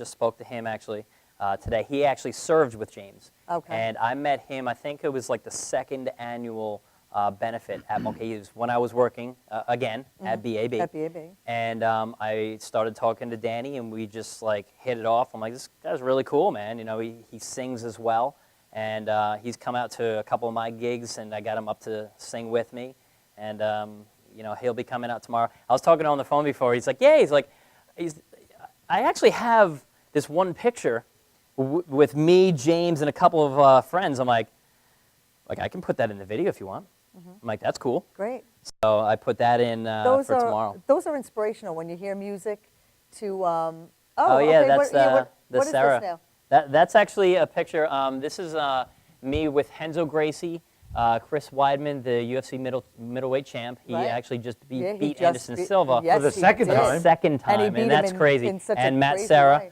S3: spoke to him actually today. He actually served with James.
S2: Okay.
S3: And I met him, I think it was like the 2nd annual benefit at Mulcahy's when I was working, again, at BAB.
S2: At BAB.
S3: And I started talking to Danny, and we just like hit it off. I'm like, this guy's really cool, man. You know, he sings as well, and he's come out to a couple of my gigs, and I got him up to sing with me. And he'll be coming out tomorrow. I was talking to him on the phone before. He's like, yeah. I actually have this one picture with me, James, and a couple of friends. I'm like, I can put that in the video if you want. I'm like, that's cool.
S2: Great.
S3: So I put that in for tomorrow.
S2: Those are inspirational when you hear music to,
S3: Oh
S2: okay,
S3: yeah, that's
S2: what
S3: the
S2: is
S3: Sarah.
S2: this now?
S3: That's actually a picture. This is me with Henzo Gracie, Chris Weidman, the UFC middleweight champ. He
S2: Right.
S3: actually just
S2: Yeah, he
S3: beat
S2: just
S3: Anderson
S2: beat-
S3: Silva
S2: yes,
S1: For the
S2: he
S1: second
S2: did.
S1: time.
S3: second
S2: And
S3: time,
S2: he beat him
S3: that's
S2: in-
S3: crazy.
S2: in such a
S3: and Matt
S2: crazy
S3: Serra.
S2: way.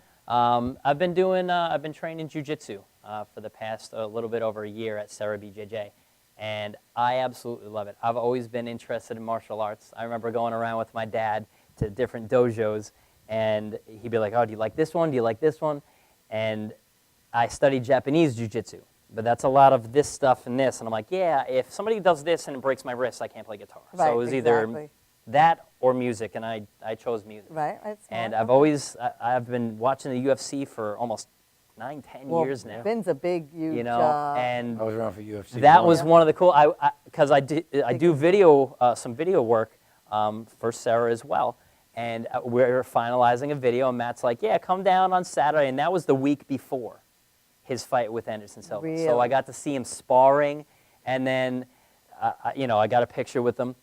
S3: I've been training jiu-jitsu for the past a little bit over a year at Sarah BJJ, and I absolutely love it. I've always been interested in martial arts. I remember going around with my dad to different dojos, and he'd be like, "Oh, do you like this one? Do you like this one?" And I studied Japanese jiu-jitsu, but that's a lot of this stuff and this, and I'm like, yeah, if somebody does this and it breaks my wrist, I can't play guitar.
S2: Right,
S3: So it was
S2: exactly.
S3: either that or music, and I chose music.
S2: Right, that's
S3: And
S2: smart.
S3: I've been watching the UFC for almost 9-10
S2: Well,
S3: years now.
S2: Ben's a big, huge.
S3: You know, and
S1: I was around for UFC.
S3: that
S1: once.
S3: was one of the cool. Because I do video some video work for Sarah as well, and we're finalizing a video. And Matt's like, "Yeah, come down on Saturday," and that was the week before his fight with Anderson Silva. So
S2: Really?
S3: I got to see him sparring, and then, I got a picture with him.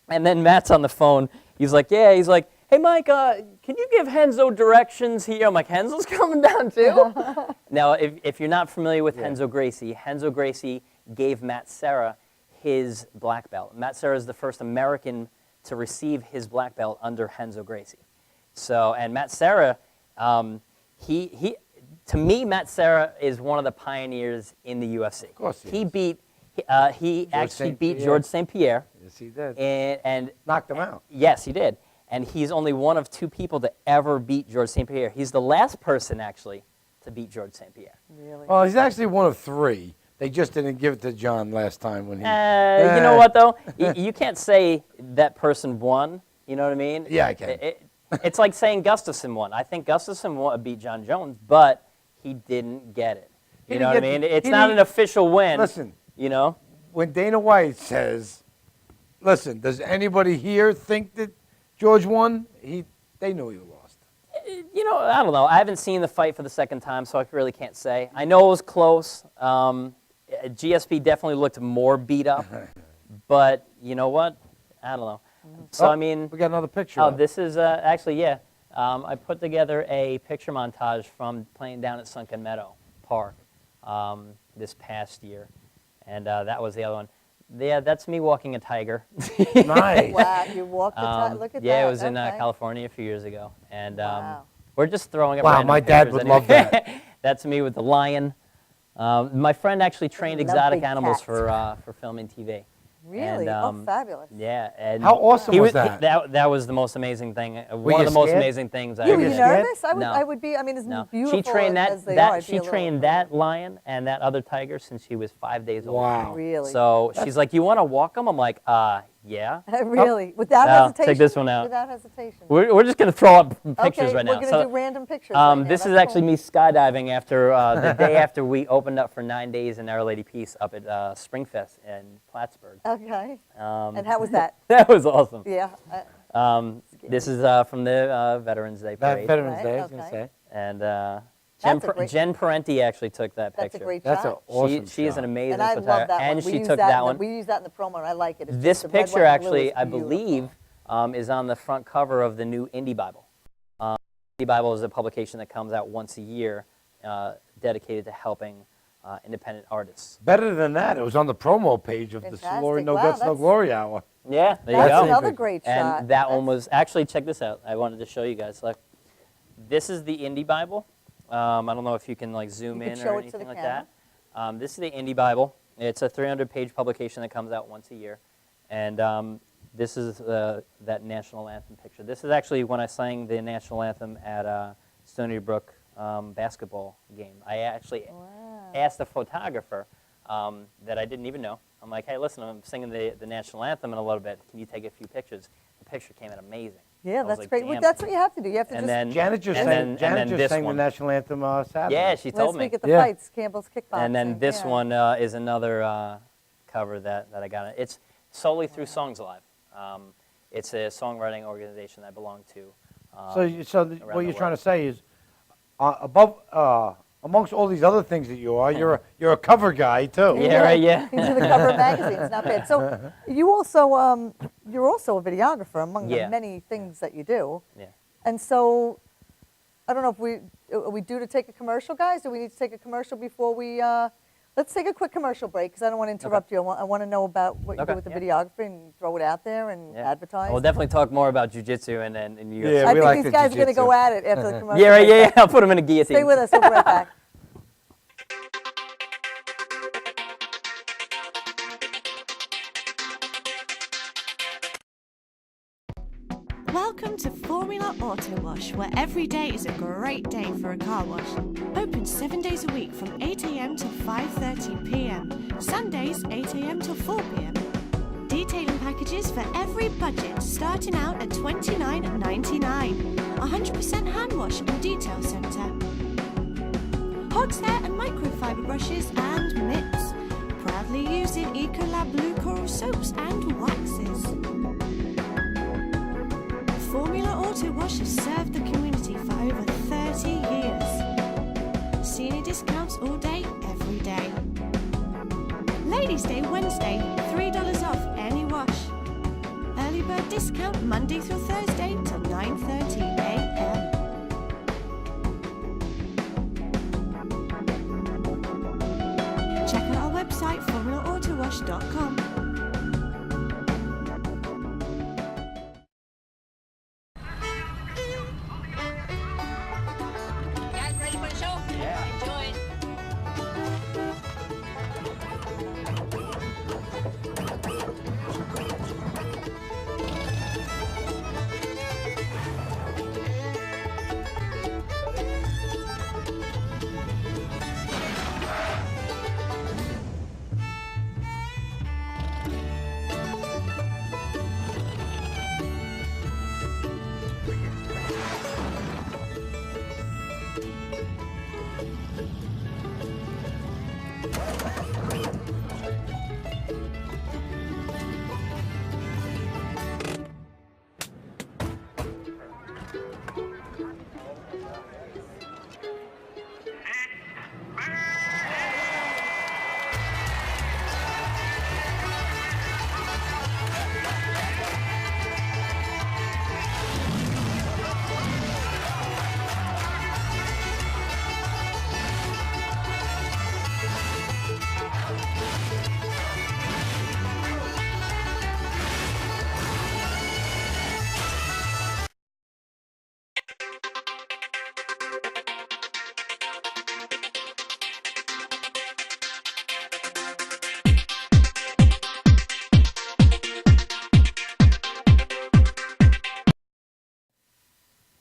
S3: And then Matt's on the phone. He's like, he's like, hey, Mike, can you give Henzo directions here? I'm like, Henzo's coming down too? Now, if you're not familiar with Henzo Gracie gave Matt Serra his black belt. Matt Serra is the first American to receive his black belt under Henzo Gracie. So, and Matt Serra, to me, Matt Serra is one of the pioneers in the UFC.
S1: Of course
S3: he actually beat George St. Pierre.
S1: Yes, he did.
S3: And
S1: knocked him out.
S3: Yes, he did. And he's only one of 2 people to ever beat George St. Pierre. He's the last person, actually, to beat George St. Pierre.
S2: Really?
S1: Well, he's actually one of 3. They just didn't give it to John last time when he.
S3: You know what, though? You can't say that person won. You know what I mean?
S1: Yeah, I can.
S3: It's like saying Gustafsson won. I think Gustafsson beat John Jones, but he didn't get it. You know what I mean? It's not an official win.
S1: Listen.
S3: You know?
S1: When Dana White says, listen, does anybody here think that George won? They knew he lost.
S3: I don't know. I haven't seen the fight for the second time, so I really can't say. I know it was close. GSP definitely looked more beat up, but you know what? I don't know. So, I mean...
S1: We got another picture.
S3: Oh, this is actually, yeah. I put together a picture montage from playing down at Sunken Meadow Park this past year, and that was the other one. Yeah, that's me walking a tiger.
S1: Nice.
S2: Wow, you walked the tiger. Look at that.
S3: Yeah, it was in
S2: Okay.
S3: California a few years ago, and
S2: Wow.
S3: we're just throwing up.
S1: Wow,
S3: random
S1: my dad
S3: pictures
S1: would
S3: anyway.
S1: love that.
S3: That's me with the lion. My friend actually trained
S2: love
S3: exotic
S2: big
S3: animals
S2: cats.
S3: for filming TV.
S2: Really?
S3: And,
S2: fabulous.
S3: Yeah. And
S1: How awesome was that?
S3: That was the most amazing thing. One
S1: you
S3: of the most
S1: scared?
S3: amazing things I
S2: You
S3: ever
S2: were
S3: did.
S1: scared?
S2: nervous?
S3: No.
S2: I would be. I mean, as
S3: No.
S2: beautiful
S3: She trained
S2: as they are, I'd be
S3: she
S2: a little
S3: trained
S2: afraid.
S3: that lion and that other tiger since she was 5 days old.
S1: Wow.
S2: Really?
S3: So she's like, "You want to walk them?" I'm like, yeah.
S2: Really? Without
S3: No,
S2: hesitation?
S3: take this one out.
S2: Without hesitation.
S3: We're just gonna throw up pictures
S2: Okay,
S3: right now.
S2: we're going to
S3: So,
S2: do random pictures right now.
S3: this is
S2: That's
S3: actually
S2: cool.
S3: me skydiving after the day after we opened up for 9 days in Our Lady Peace up at Springfest in Plattsburgh.
S2: Okay. And how was that?
S3: That was awesome.
S2: Yeah.
S3: This is from the Veterans Day parade.
S1: Veterans
S2: Right,
S1: Day, I was
S2: okay.
S1: going to say.
S3: And
S2: That's a great-
S3: Jen Parenti actually took that
S2: That's
S3: picture.
S2: a great
S1: That's an
S2: shot.
S1: awesome
S3: She is
S1: shot.
S3: an amazing
S2: And I
S3: photographer.
S2: love that
S3: and
S2: one. We
S3: she
S2: use
S3: took that one.
S2: We use that in the promo, and I like it. It's
S3: This
S2: just the red,
S3: picture
S2: white, and blue
S3: actually,
S2: is
S3: I
S2: beautiful.
S3: believe, is on the front cover of the new Indie Bible. Indie Bible is a publication that comes out once a year dedicated to helping independent artists.
S1: Better than that, it was on the promo page of the
S2: Fantastic.
S1: Soluri No
S2: Wow,
S1: Guts, No
S2: that's-
S1: Glory Hour.
S3: Yeah, there
S2: That's
S3: you go.
S2: another great shot.
S3: And that one was, actually, check this out. I wanted to show you guys. Look, this is the Indie Bible. I don't know if you can like zoom
S2: You
S3: in
S2: could
S3: or
S2: show it to
S3: anything
S2: the
S3: like
S2: camera.
S3: that. This is the Indie Bible. It's a 300-page publication that comes out once a year. And this is that national anthem picture. This is actually when I sang the national anthem at Stony Brook basketball game. I actually asked the photographer that I didn't even know. I'm like, hey, listen, I'm singing the national anthem in a little bit. Can you take a few pictures? The picture came out amazing.
S2: Yeah,
S3: I was
S2: that's
S3: like,
S2: great. Well,
S3: damn.
S2: that's what you have to do. You have to
S3: And
S2: just.
S3: then,
S1: Janet just
S3: and
S1: sang,
S3: then, and
S1: Janet
S3: then
S1: just
S3: this
S1: sang
S3: one.
S1: the national anthem Saturday.
S3: Yeah, she
S2: Let's
S3: told me.
S2: speak at the
S1: Yeah.
S2: fights, Campbell's Kickboxing.
S3: And then this
S2: yeah.
S3: one is another cover that I got. It's solely through Songs Alive. It's a songwriting organization I belong to.
S1: So
S3: around
S1: what
S3: the
S1: you're trying
S3: world.
S1: to say is, amongst all these other things that you are, you're a cover guy too.
S3: Yeah, right, yeah.
S2: He's in the cover of magazines. Not bad. So you also, you're also a videographer among
S3: Yeah.
S2: the many things that you do.
S3: Yeah.
S2: And so, I don't know if are we due to take a commercial, guys? Do we need to take a commercial before we? Let's take a quick commercial break because I don't want to interrupt you. I want to know about what you do
S3: Okay,
S2: with the
S3: yeah.
S2: videography and throw it out there and
S3: Yeah.
S2: advertise.
S3: We'll definitely talk more about jujitsu and UFC.
S1: Yeah,
S2: I
S1: we
S2: think
S1: like
S2: these
S1: the
S2: guys are going to go
S1: jiu-jitsu.
S2: at it after the commercial.
S3: Yeah, right,
S2: break.
S3: yeah. I'll put him in a guillotine.
S2: Stay with us. We'll be right back.
S10: Welcome to Formula Auto Wash, where every day is a great day for a car wash. Open 7 days a week from 8 a.m. to 5:30 p.m. Sundays 8 a.m. till 4 p.m. Detailing packages for every budget, starting out at $29.99. 100% hand wash and detail centre. Hogshair and microfiber brushes and mitts. Proudly using Ecolab Blue Coral soaps and waxes. Formula Auto Wash has served the community for over 30 years. See any discounts all day early bird discount Monday through Thursday till 9:30 a.m. Check out our website, formulaautowash.com.
S9: Guys, ready for the show? Yeah. Enjoy it.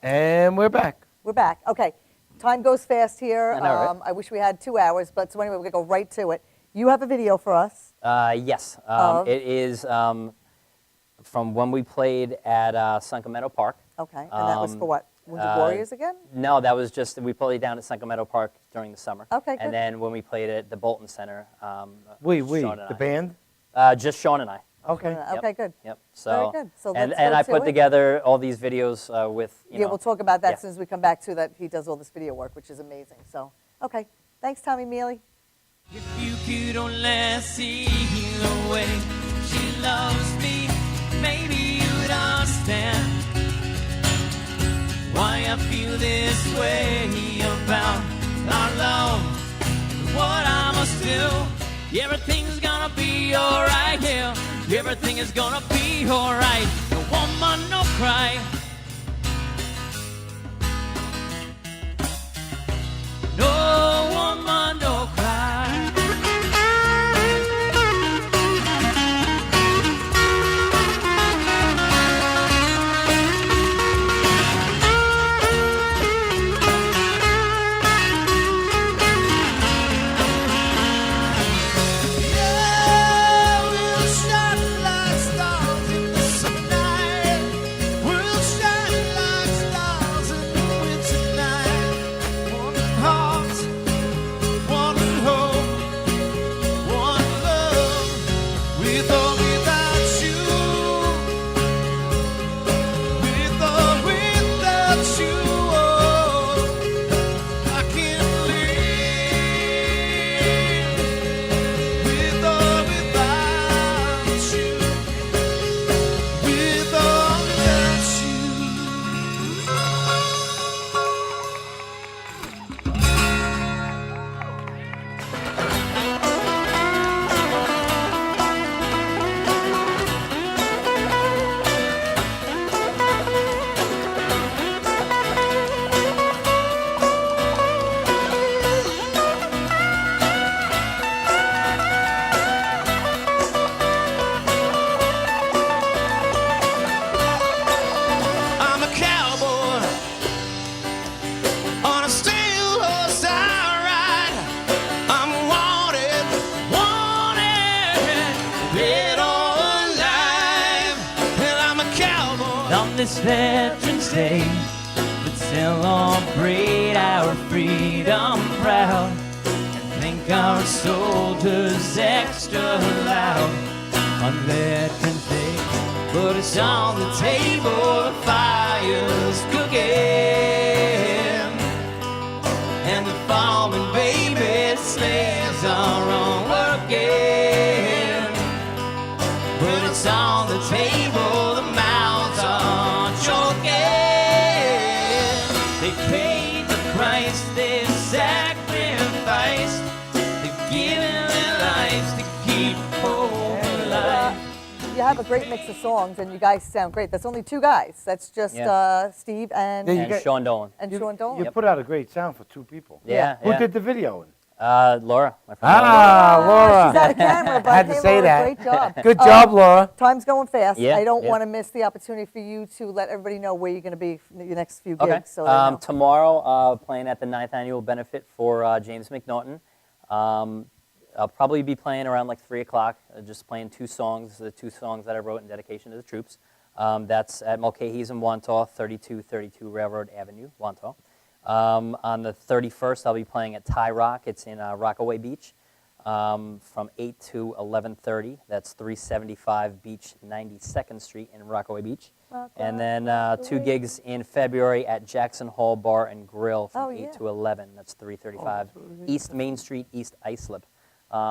S1: And we're back.
S2: We're back. Okay. Time goes fast here.
S3: I know, right?
S2: I wish we had 2 hours, but so anyway, we're going to go right to it. You have a video for us.
S3: Yes,
S2: Of?
S3: it is from when we played at Sunken Meadow Park.
S2: Okay. And that was for what? Wounded
S3: uh,
S2: Warriors again?
S3: No, that was just, we played down at Sunken Meadow Park during the summer.
S2: Okay, good.
S3: And then when we played at the Bolton Center,
S1: Sean
S3: and
S1: the
S3: I.
S1: band?
S3: Just Sean and I.
S1: Okay.
S2: Okay, good.
S3: Yep.
S2: Very
S3: So,
S2: good. So
S3: and,
S2: let's
S3: and
S2: go
S3: I
S2: to
S3: put
S2: it.
S3: together all these videos with, you
S2: Yeah,
S3: know.
S2: we'll talk about that
S3: yeah.
S2: as soon as we come back to that. He does all this video work, which is amazing. So, okay. Thanks, Tommy Mealy.
S7: If you could only see the way she loves me, maybe you'd understand why I feel this way about our love. What I must do, everything's gonna be alright, yeah. Everything is gonna be alright. No woman, no cry. No woman, no cry. Yeah, we'll shine like stars in the summer night. We'll shine like stars in the winter night. One heart, one hope, one love. With or without you, with or without you, oh, I can't live. With or without you, with or without I'm a cowboy on a steel horse I ride. I'm wanted, wanted, dead or alive. And I'm a cowboy on this Veterans Day. Let's celebrate our freedom proud and thank our soldiers extra loud on Veterans Day. But it's on the table, the fire's cooking, and the fallen baby slaves are on working. But it's on the table, the
S2: a great mix of songs, and you guys sound great. That's only 2 guys. That's just
S3: Yeah.
S2: Steve and,
S1: Yeah, you
S3: And
S1: got-
S3: Sean Dolan.
S2: Sean Dolan.
S1: You put out a great sound for 2 people.
S3: Yeah.
S1: Who did the video?
S3: Laura, my friend Laura.
S1: Laura.
S2: She's out of camera, but
S1: I had to
S2: hey,
S1: say
S2: Laura,
S1: that.
S2: great job.
S1: Good job, Laura.
S2: Time's going fast.
S3: Yeah,
S2: I don't
S3: yeah.
S2: want to miss the opportunity for you to let everybody know where you're going to be for your next few gigs.
S3: Okay.
S2: So they know.
S3: Tomorrow, playing at the 9th annual benefit for James McNaughton. I'll probably be playing around like 3 o'clock, just playing 2 songs, the 2 songs that I wrote in dedication to the troops. That's at Mulcahy's in Wantagh, 3232 Railroad Avenue, Wantagh. On the 31st, I'll be playing at Thai Rock. It's in Rockaway Beach from 8 to 11:30. That's 375 Beach, 92nd Street in Rockaway Beach. And then 2 gigs in February at Jackson Hall Bar and Grill from 8 to 11. That's 335 East Main Street, East Islip.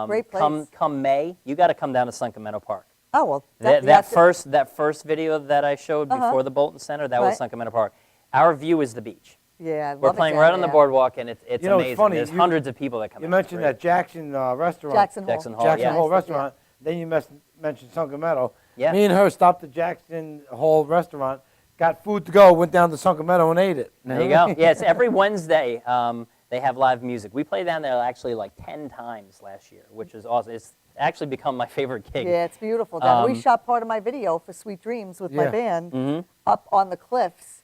S2: Great place.
S3: Come May, you got to come down to Sunken Meadow Park.
S2: Oh, well.
S3: That first video that I showed before the Bolton Center, that was Sunken Meadow Park. Our view is the beach.
S2: Yeah, I
S3: We're
S2: love
S3: playing
S2: it
S3: right
S2: down
S3: on the
S2: there.
S3: boardwalk, and it's
S1: You know, it's
S3: amazing.
S1: funny,
S3: There's
S1: you-
S3: hundreds of people that come
S1: You
S3: out.
S1: mentioned
S3: It's
S1: that Jackson restaurant.
S2: Jackson Hall.
S3: Jackson Hall,
S1: Jackson
S3: yeah.
S1: Hall
S2: Yes,
S1: restaurant. Then you mentioned Sunken Meadow.
S3: Yeah.
S1: Me and her stopped at Jackson Hall restaurant, got food to go, went down to Sunken Meadow and ate it.
S3: There you go. Yeah, it's every Wednesday. They have live music. We played down there actually like 10 times last year, which is awesome. It's actually become my favorite gig.
S2: Yeah, it's beautiful down there. We shot part of my video for Sweet Dreams with my
S1: Yeah.
S2: band up on the cliffs.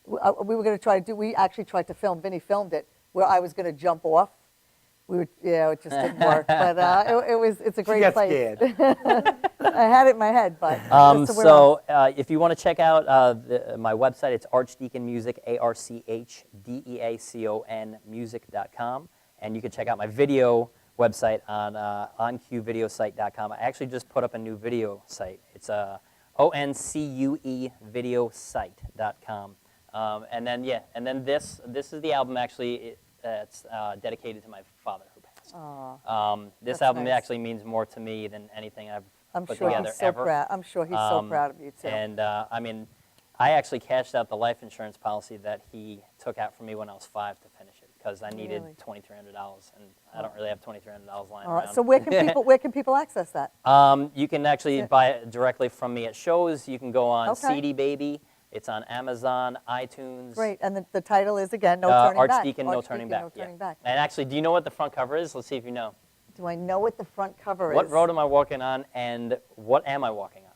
S2: We were going to try to do, we actually tried to film, Vinny filmed it, where I was going to jump off. It just didn't work. But it's a
S1: She
S2: great
S1: got
S2: place.
S1: scared.
S2: I had it in my head, but just somewhere else.
S3: So if you want to check out my website, it's Archdeacon Music, ARCHDEACON music.com. And you can check out my video website on oncuevideosite.com. I actually just put up a new video site. It's oncuevideosite.com. And then this is the album actually. It's dedicated to my father who passed. This
S2: that's
S3: album
S2: nice.
S3: actually means more to me than anything I've
S2: I'm
S3: put
S2: sure
S3: together
S2: he's so
S3: ever.
S2: proud. I'm sure he's so proud of you too.
S3: And I mean, I actually cashed out the life insurance policy that he took out for me when I was 5 to finish it because I needed
S2: Really?
S3: $2,300, and I don't really have $2,300 lying
S2: All right,
S3: around.
S2: so where can people access that?
S3: You can actually buy it directly from me at shows. You can go on
S2: Okay.
S3: CD Baby. It's on Amazon, iTunes.
S2: Great, and the title is again, No Turning Back.
S3: Archdeacon, No Turning Back.
S2: No
S3: Yeah.
S2: Turning Back.
S3: And actually, do you know what the front cover is? Let's see if you know.
S2: Do I know what the front cover is?
S3: What road am I walking on, and what am I walking on?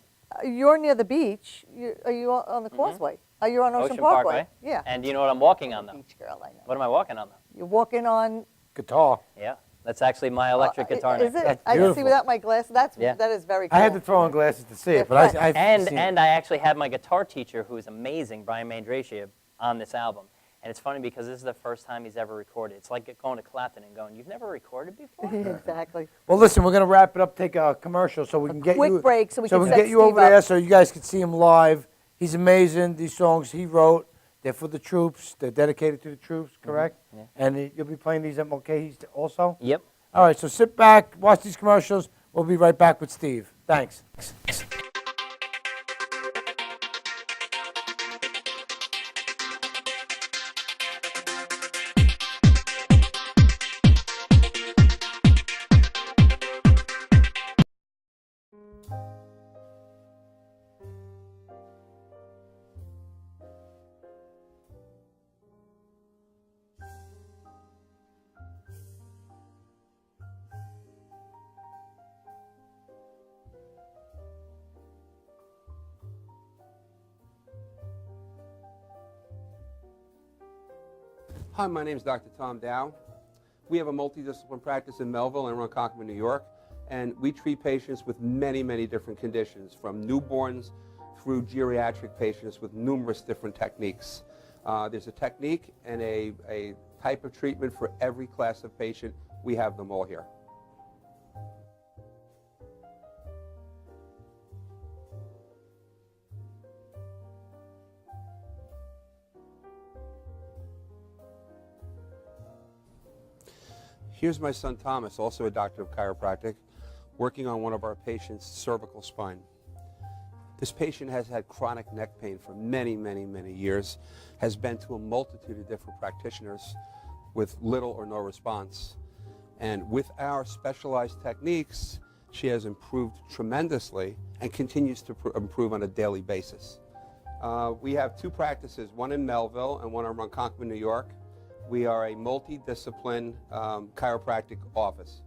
S2: You're near the beach. Are you on the Causeway? Are you on Ocean,
S3: Parkway.
S2: Yeah.
S3: And do you know what I'm walking on, though?
S2: Beach girl, I know.
S3: What am I walking on, though?
S2: You're walking on.
S1: Guitar.
S3: Yeah, that's actually my electric guitar.
S2: Is
S3: neck.
S2: it? I can see
S1: beautiful.
S2: without my glasses.
S3: Yeah.
S2: That is very cool.
S1: I had to throw on glasses to see
S2: Yeah,
S1: it, but I've
S3: And
S1: seen it.
S3: I actually had my guitar teacher, who is amazing, Brian Mandracia, on this album. And it's funny because this is the first time he's ever recorded. It's like going to Clapton and going, "You've never recorded before?"
S2: Exactly.
S1: Well, listen, we're going to wrap it up, take a commercial so we can get
S2: quick
S1: you
S2: break so we can set
S1: get you over
S2: Steve up.
S1: there so you guys can see him live. He's amazing. These songs he wrote, they're for the troops. They're dedicated to the troops, correct?
S3: Yeah.
S1: And you'll be playing these at Mulcahy's also?
S3: Yep.
S1: All right, so sit back, watch these commercials. We'll be right back with Steve. Thanks.
S4: Hi, my name is Dr. Tom Dow. We have a multidisciplinary practice in Melville and Ronkonkoma, New York, and we treat patients with many, many different conditions, from newborns through geriatric patients with numerous different techniques. There's a technique and a type of treatment for every class of patient. We have them all here. Here's my son Thomas, also a doctor of chiropractic, working on one of our patients' cervical spine. This patient has had chronic neck pain for many, many, many years, has been to a multitude of different practitioners with little or no response. And with our specialized techniques She has improved tremendously and continues to improve on a daily basis. We have two practices, one in Melville and one in Ronkonkoma, New York. We are a multidiscipline chiropractic office.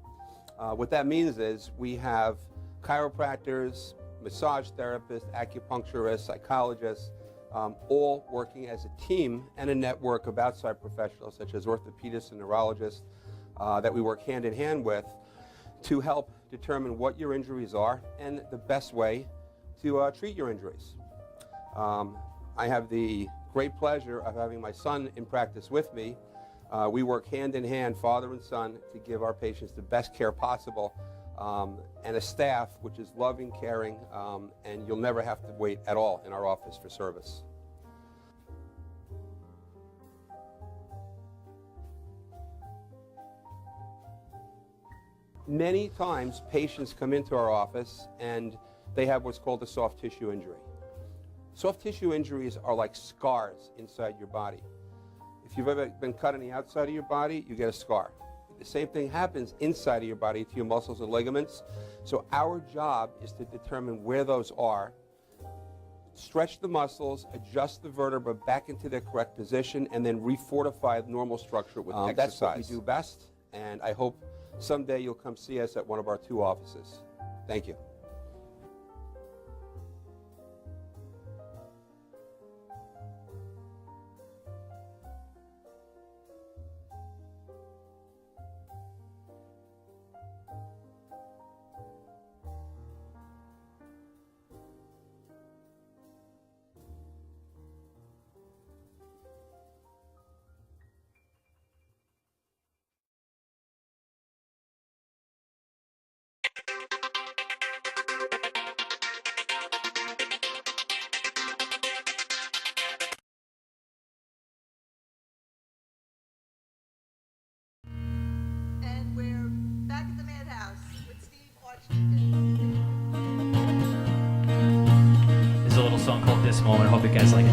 S4: What that means is we have chiropractors, massage therapists, acupuncturists, psychologists, all working as a team and a network of outside professionals such as orthopedists and neurologists that we work hand in hand with to help determine what your injuries are and the best way to treat your injuries. I have the great pleasure of having my son in practice with me. We work hand in hand, father and son, to give our patients the best care possible, and a staff which is loving, caring, and you'll never have to wait at all in our office for service. Many times patients come into our office and they have what's called a soft tissue injury. Soft tissue injuries are like scars inside your body. If you've ever been cut on the outside of your body, you get a scar. The same thing happens inside of your body to your muscles and ligaments. So our job is to determine where those are, stretch the muscles, adjust the vertebra back into their correct position, and then refortify normal structure with exercise. That's what we do best, and I hope someday you'll come see us at one of our two offices. Thank you.
S2: And we're back at the Madhouse with Steve Archdeacon.
S7: There's a little song called This Moment. Hope you guys like it.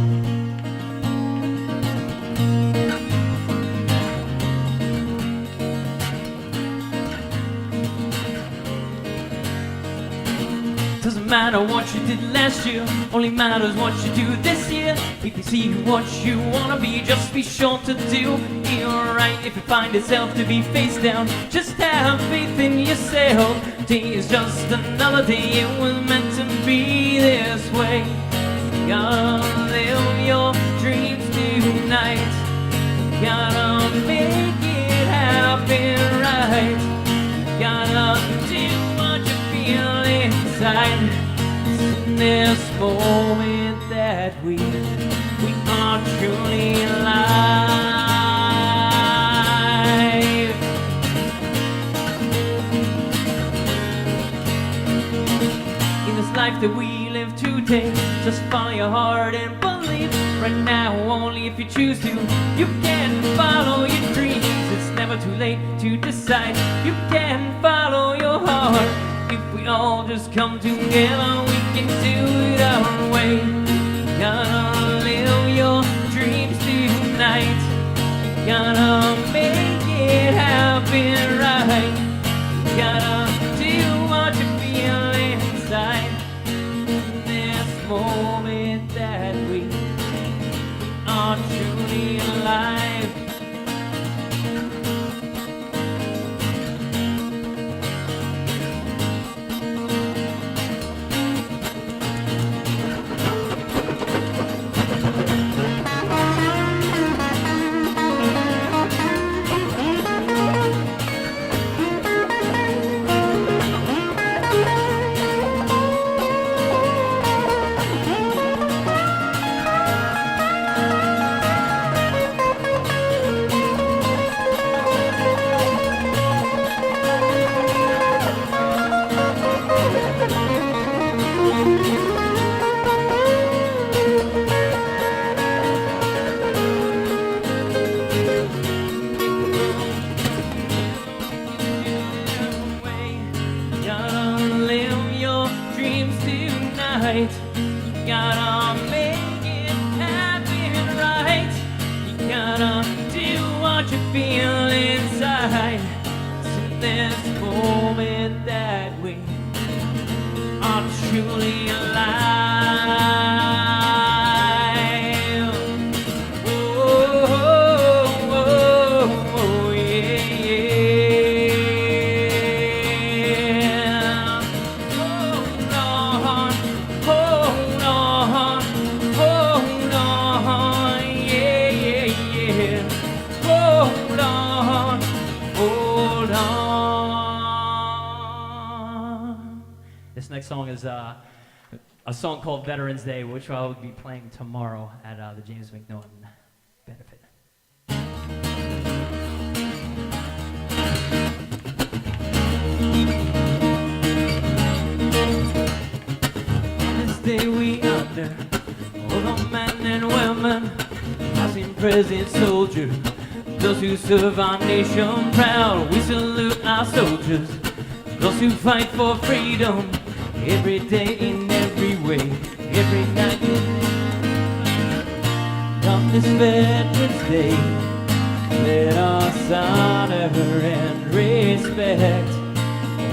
S7: Doesn't matter what you did last year, only matters what you do this year. If you see what you wanna be, just be sure to do it right. If you find yourself to be face down, just have faith in yourself. Today is just another day, it was meant to be this way. Gotta live your dreams tonight. Gotta make it happen right. Gotta do what you feel inside. It's in this moment that we are truly alive. In this life that we live today, just follow your heart and believe. Right now, only if you choose to, you can follow your dreams. It's never too late to decide. You can follow your heart. If we all just come together, we can do it our way. Gotta live your dreams tonight. Gotta make it happen right. Gotta do what you feel inside. In this moment that we are truly alive. Gotta make it happen right. You gotta do what you feel inside. It's in this moment that we truly alive. Oh, yeah, yeah. Hold on, hold on, hold on, yeah, yeah, yeah. Hold on, hold on. This next song is a song called Veterans Day, which I will be playing tomorrow at the James McNaughton benefit. On this day we honor all the men and women, passing, present soldiers, those who serve our nation proud. We salute our soldiers, those who fight for freedom, every day in every way, every night. On this Veterans Day, let us honor and respect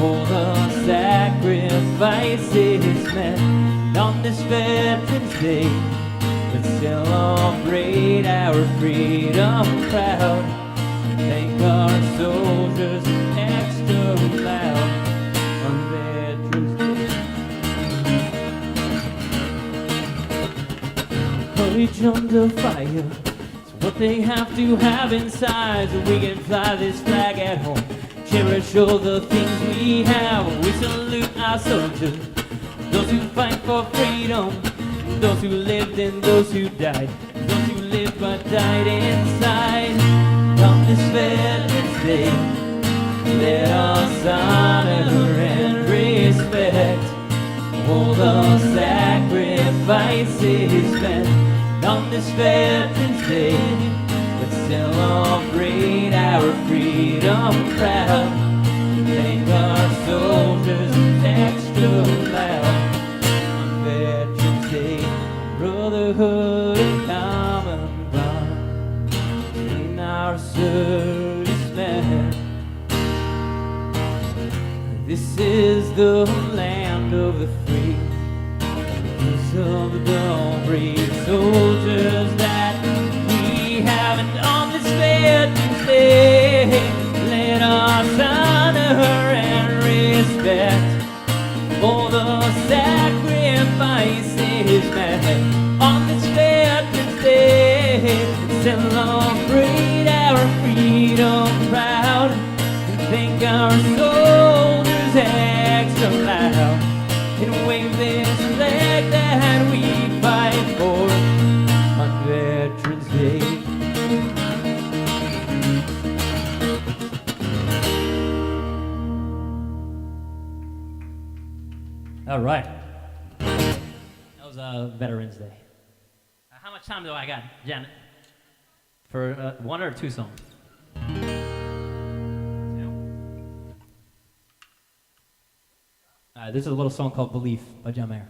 S7: all the sacrifices made. On this Veterans Day, let's celebrate our freedom proud. Thank our soldiers extra loud on Veterans Day. Courage under fire, it's what they have to have inside, so we can fly this flag at home. Cherish all the things we have. We salute our soldiers, those who fight for freedom, those who lived and those who died, those who lived but died inside. On this Veterans Day, let us honor and respect all the sacrifices spent. On this Veterans Day, let's celebrate our freedom proud. Thank our soldiers extra loud. On Veterans Day, brotherhood and common bond in our servicemen. This is the land of the free, of the brave soldiers that we have. And on this Veterans Day, let us honor and respect all the sacrifices made. On this Veterans Day, celebrate our freedom proud, and thank our soldiers extra loud, and wave this flag that we fight for on Veterans Day. All right. That was Veterans Day. How much time do I got, Janet? For one or two songs? This is a little song called Belief by John Mayer.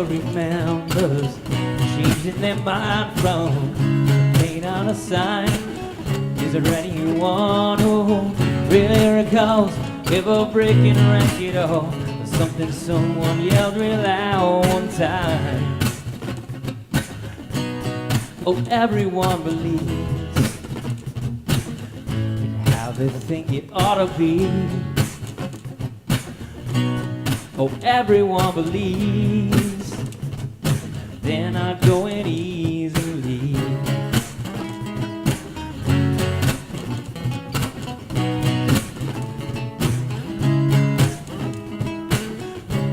S7: Remembers changing their mind from pain on a sign. Is there anyone who really recalls ever breaking a record or something someone yelled real loud one time? Oh, everyone believes in how they think it ought to be. Oh, everyone believes they're not going easily.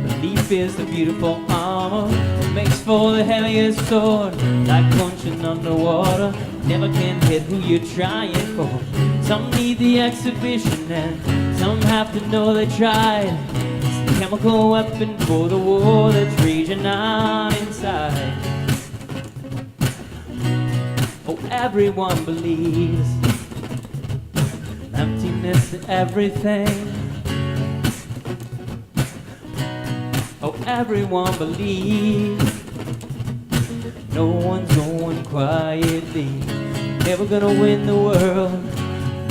S7: Belief is the beautiful armor makes for the heaviest sword, like punching underwater. Never can hit who you're trying for. Some need the exhibition and some have to know they tried. It's a chemical weapon for the war that's raging on inside. Oh, everyone believes emptiness to everything. Oh, everyone believes no one's going quietly. Never gonna win the world,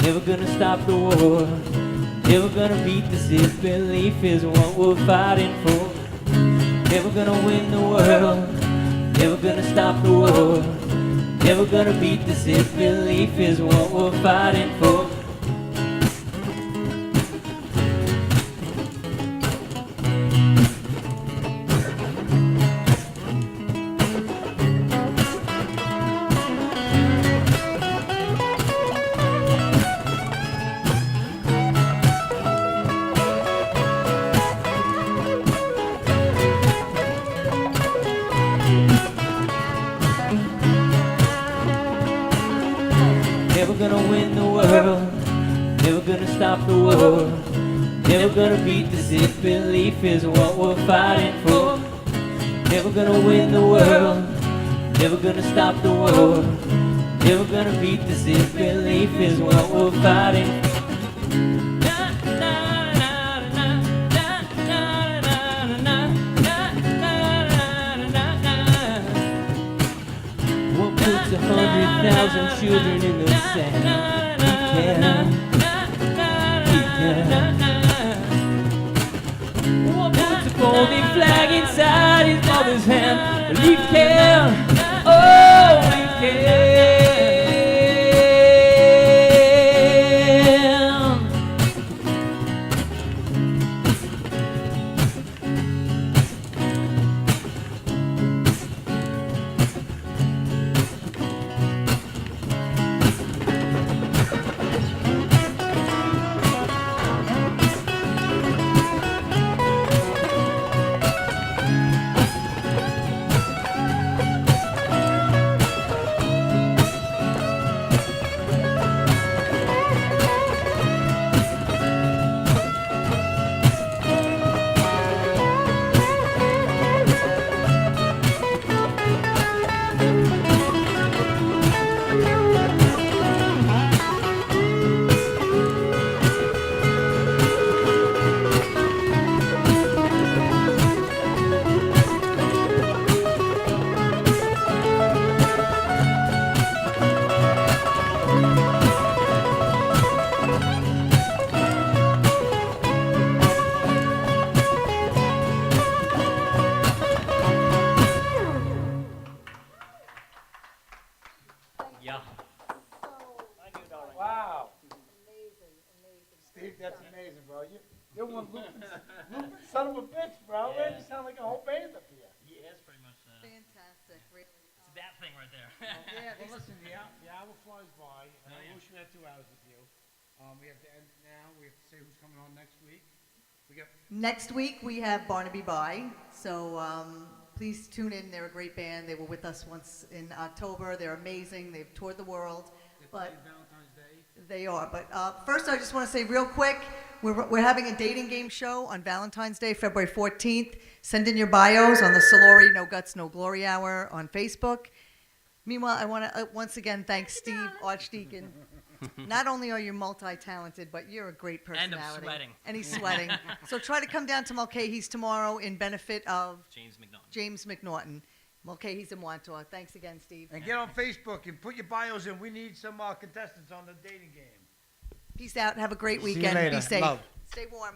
S7: never gonna stop the war, never gonna beat this if belief is what we're fighting for. Never gonna win the world, never gonna stop the war, never gonna beat this if belief is what we're fighting for. Never gonna win the world, never gonna stop the war, never gonna beat this if belief is what we're fighting for. Never gonna win the world, never gonna stop the war, never gonna beat this if belief is what we're fighting for. What puts 100,000 children in the sand? What puts a folding flag inside his mother's hand? Believe can, oh, we can.
S1: Wow. Steve, that's amazing, bro. You're one looping son of a bitch, bro. Man, you sound like a whole band up here.
S3: Yeah, it's pretty much
S2: Fantastic, really.
S3: it's that thing right there.
S1: Yeah, well, listen, the hour flies by. I wish we had 2 hours with you. We have to end it now. We have to say who's coming on next week.
S2: Next week, we have Barnaby By, so please tune in. They're a great band. They were with us once in October. They're amazing. They've toured the world. But
S1: Valentine's Day.
S2: they are. But first, I just want to say real quick, we're having a dating game show on Valentine's Day, February 14th. Send in your bios on the Soluri No Guts, No Glory Hour on Facebook. Meanwhile, I want to once again thank Steve, Archdeacon. Not only are you multi-talented, but you're a great
S3: And
S2: personality.
S3: I'm sweating.
S2: And he's sweating. So try to come down to Mulcahy's tomorrow in benefit of
S3: James McNaughton.
S2: Mulcahy's in Wantor. Thanks again, Steve.
S1: And get on Facebook and put your bios in. We need some contestants on the dating game.
S2: Peace out. Have a great
S1: See you
S2: weekend.
S1: later.
S2: Be safe.
S1: Love.
S2: Stay warm.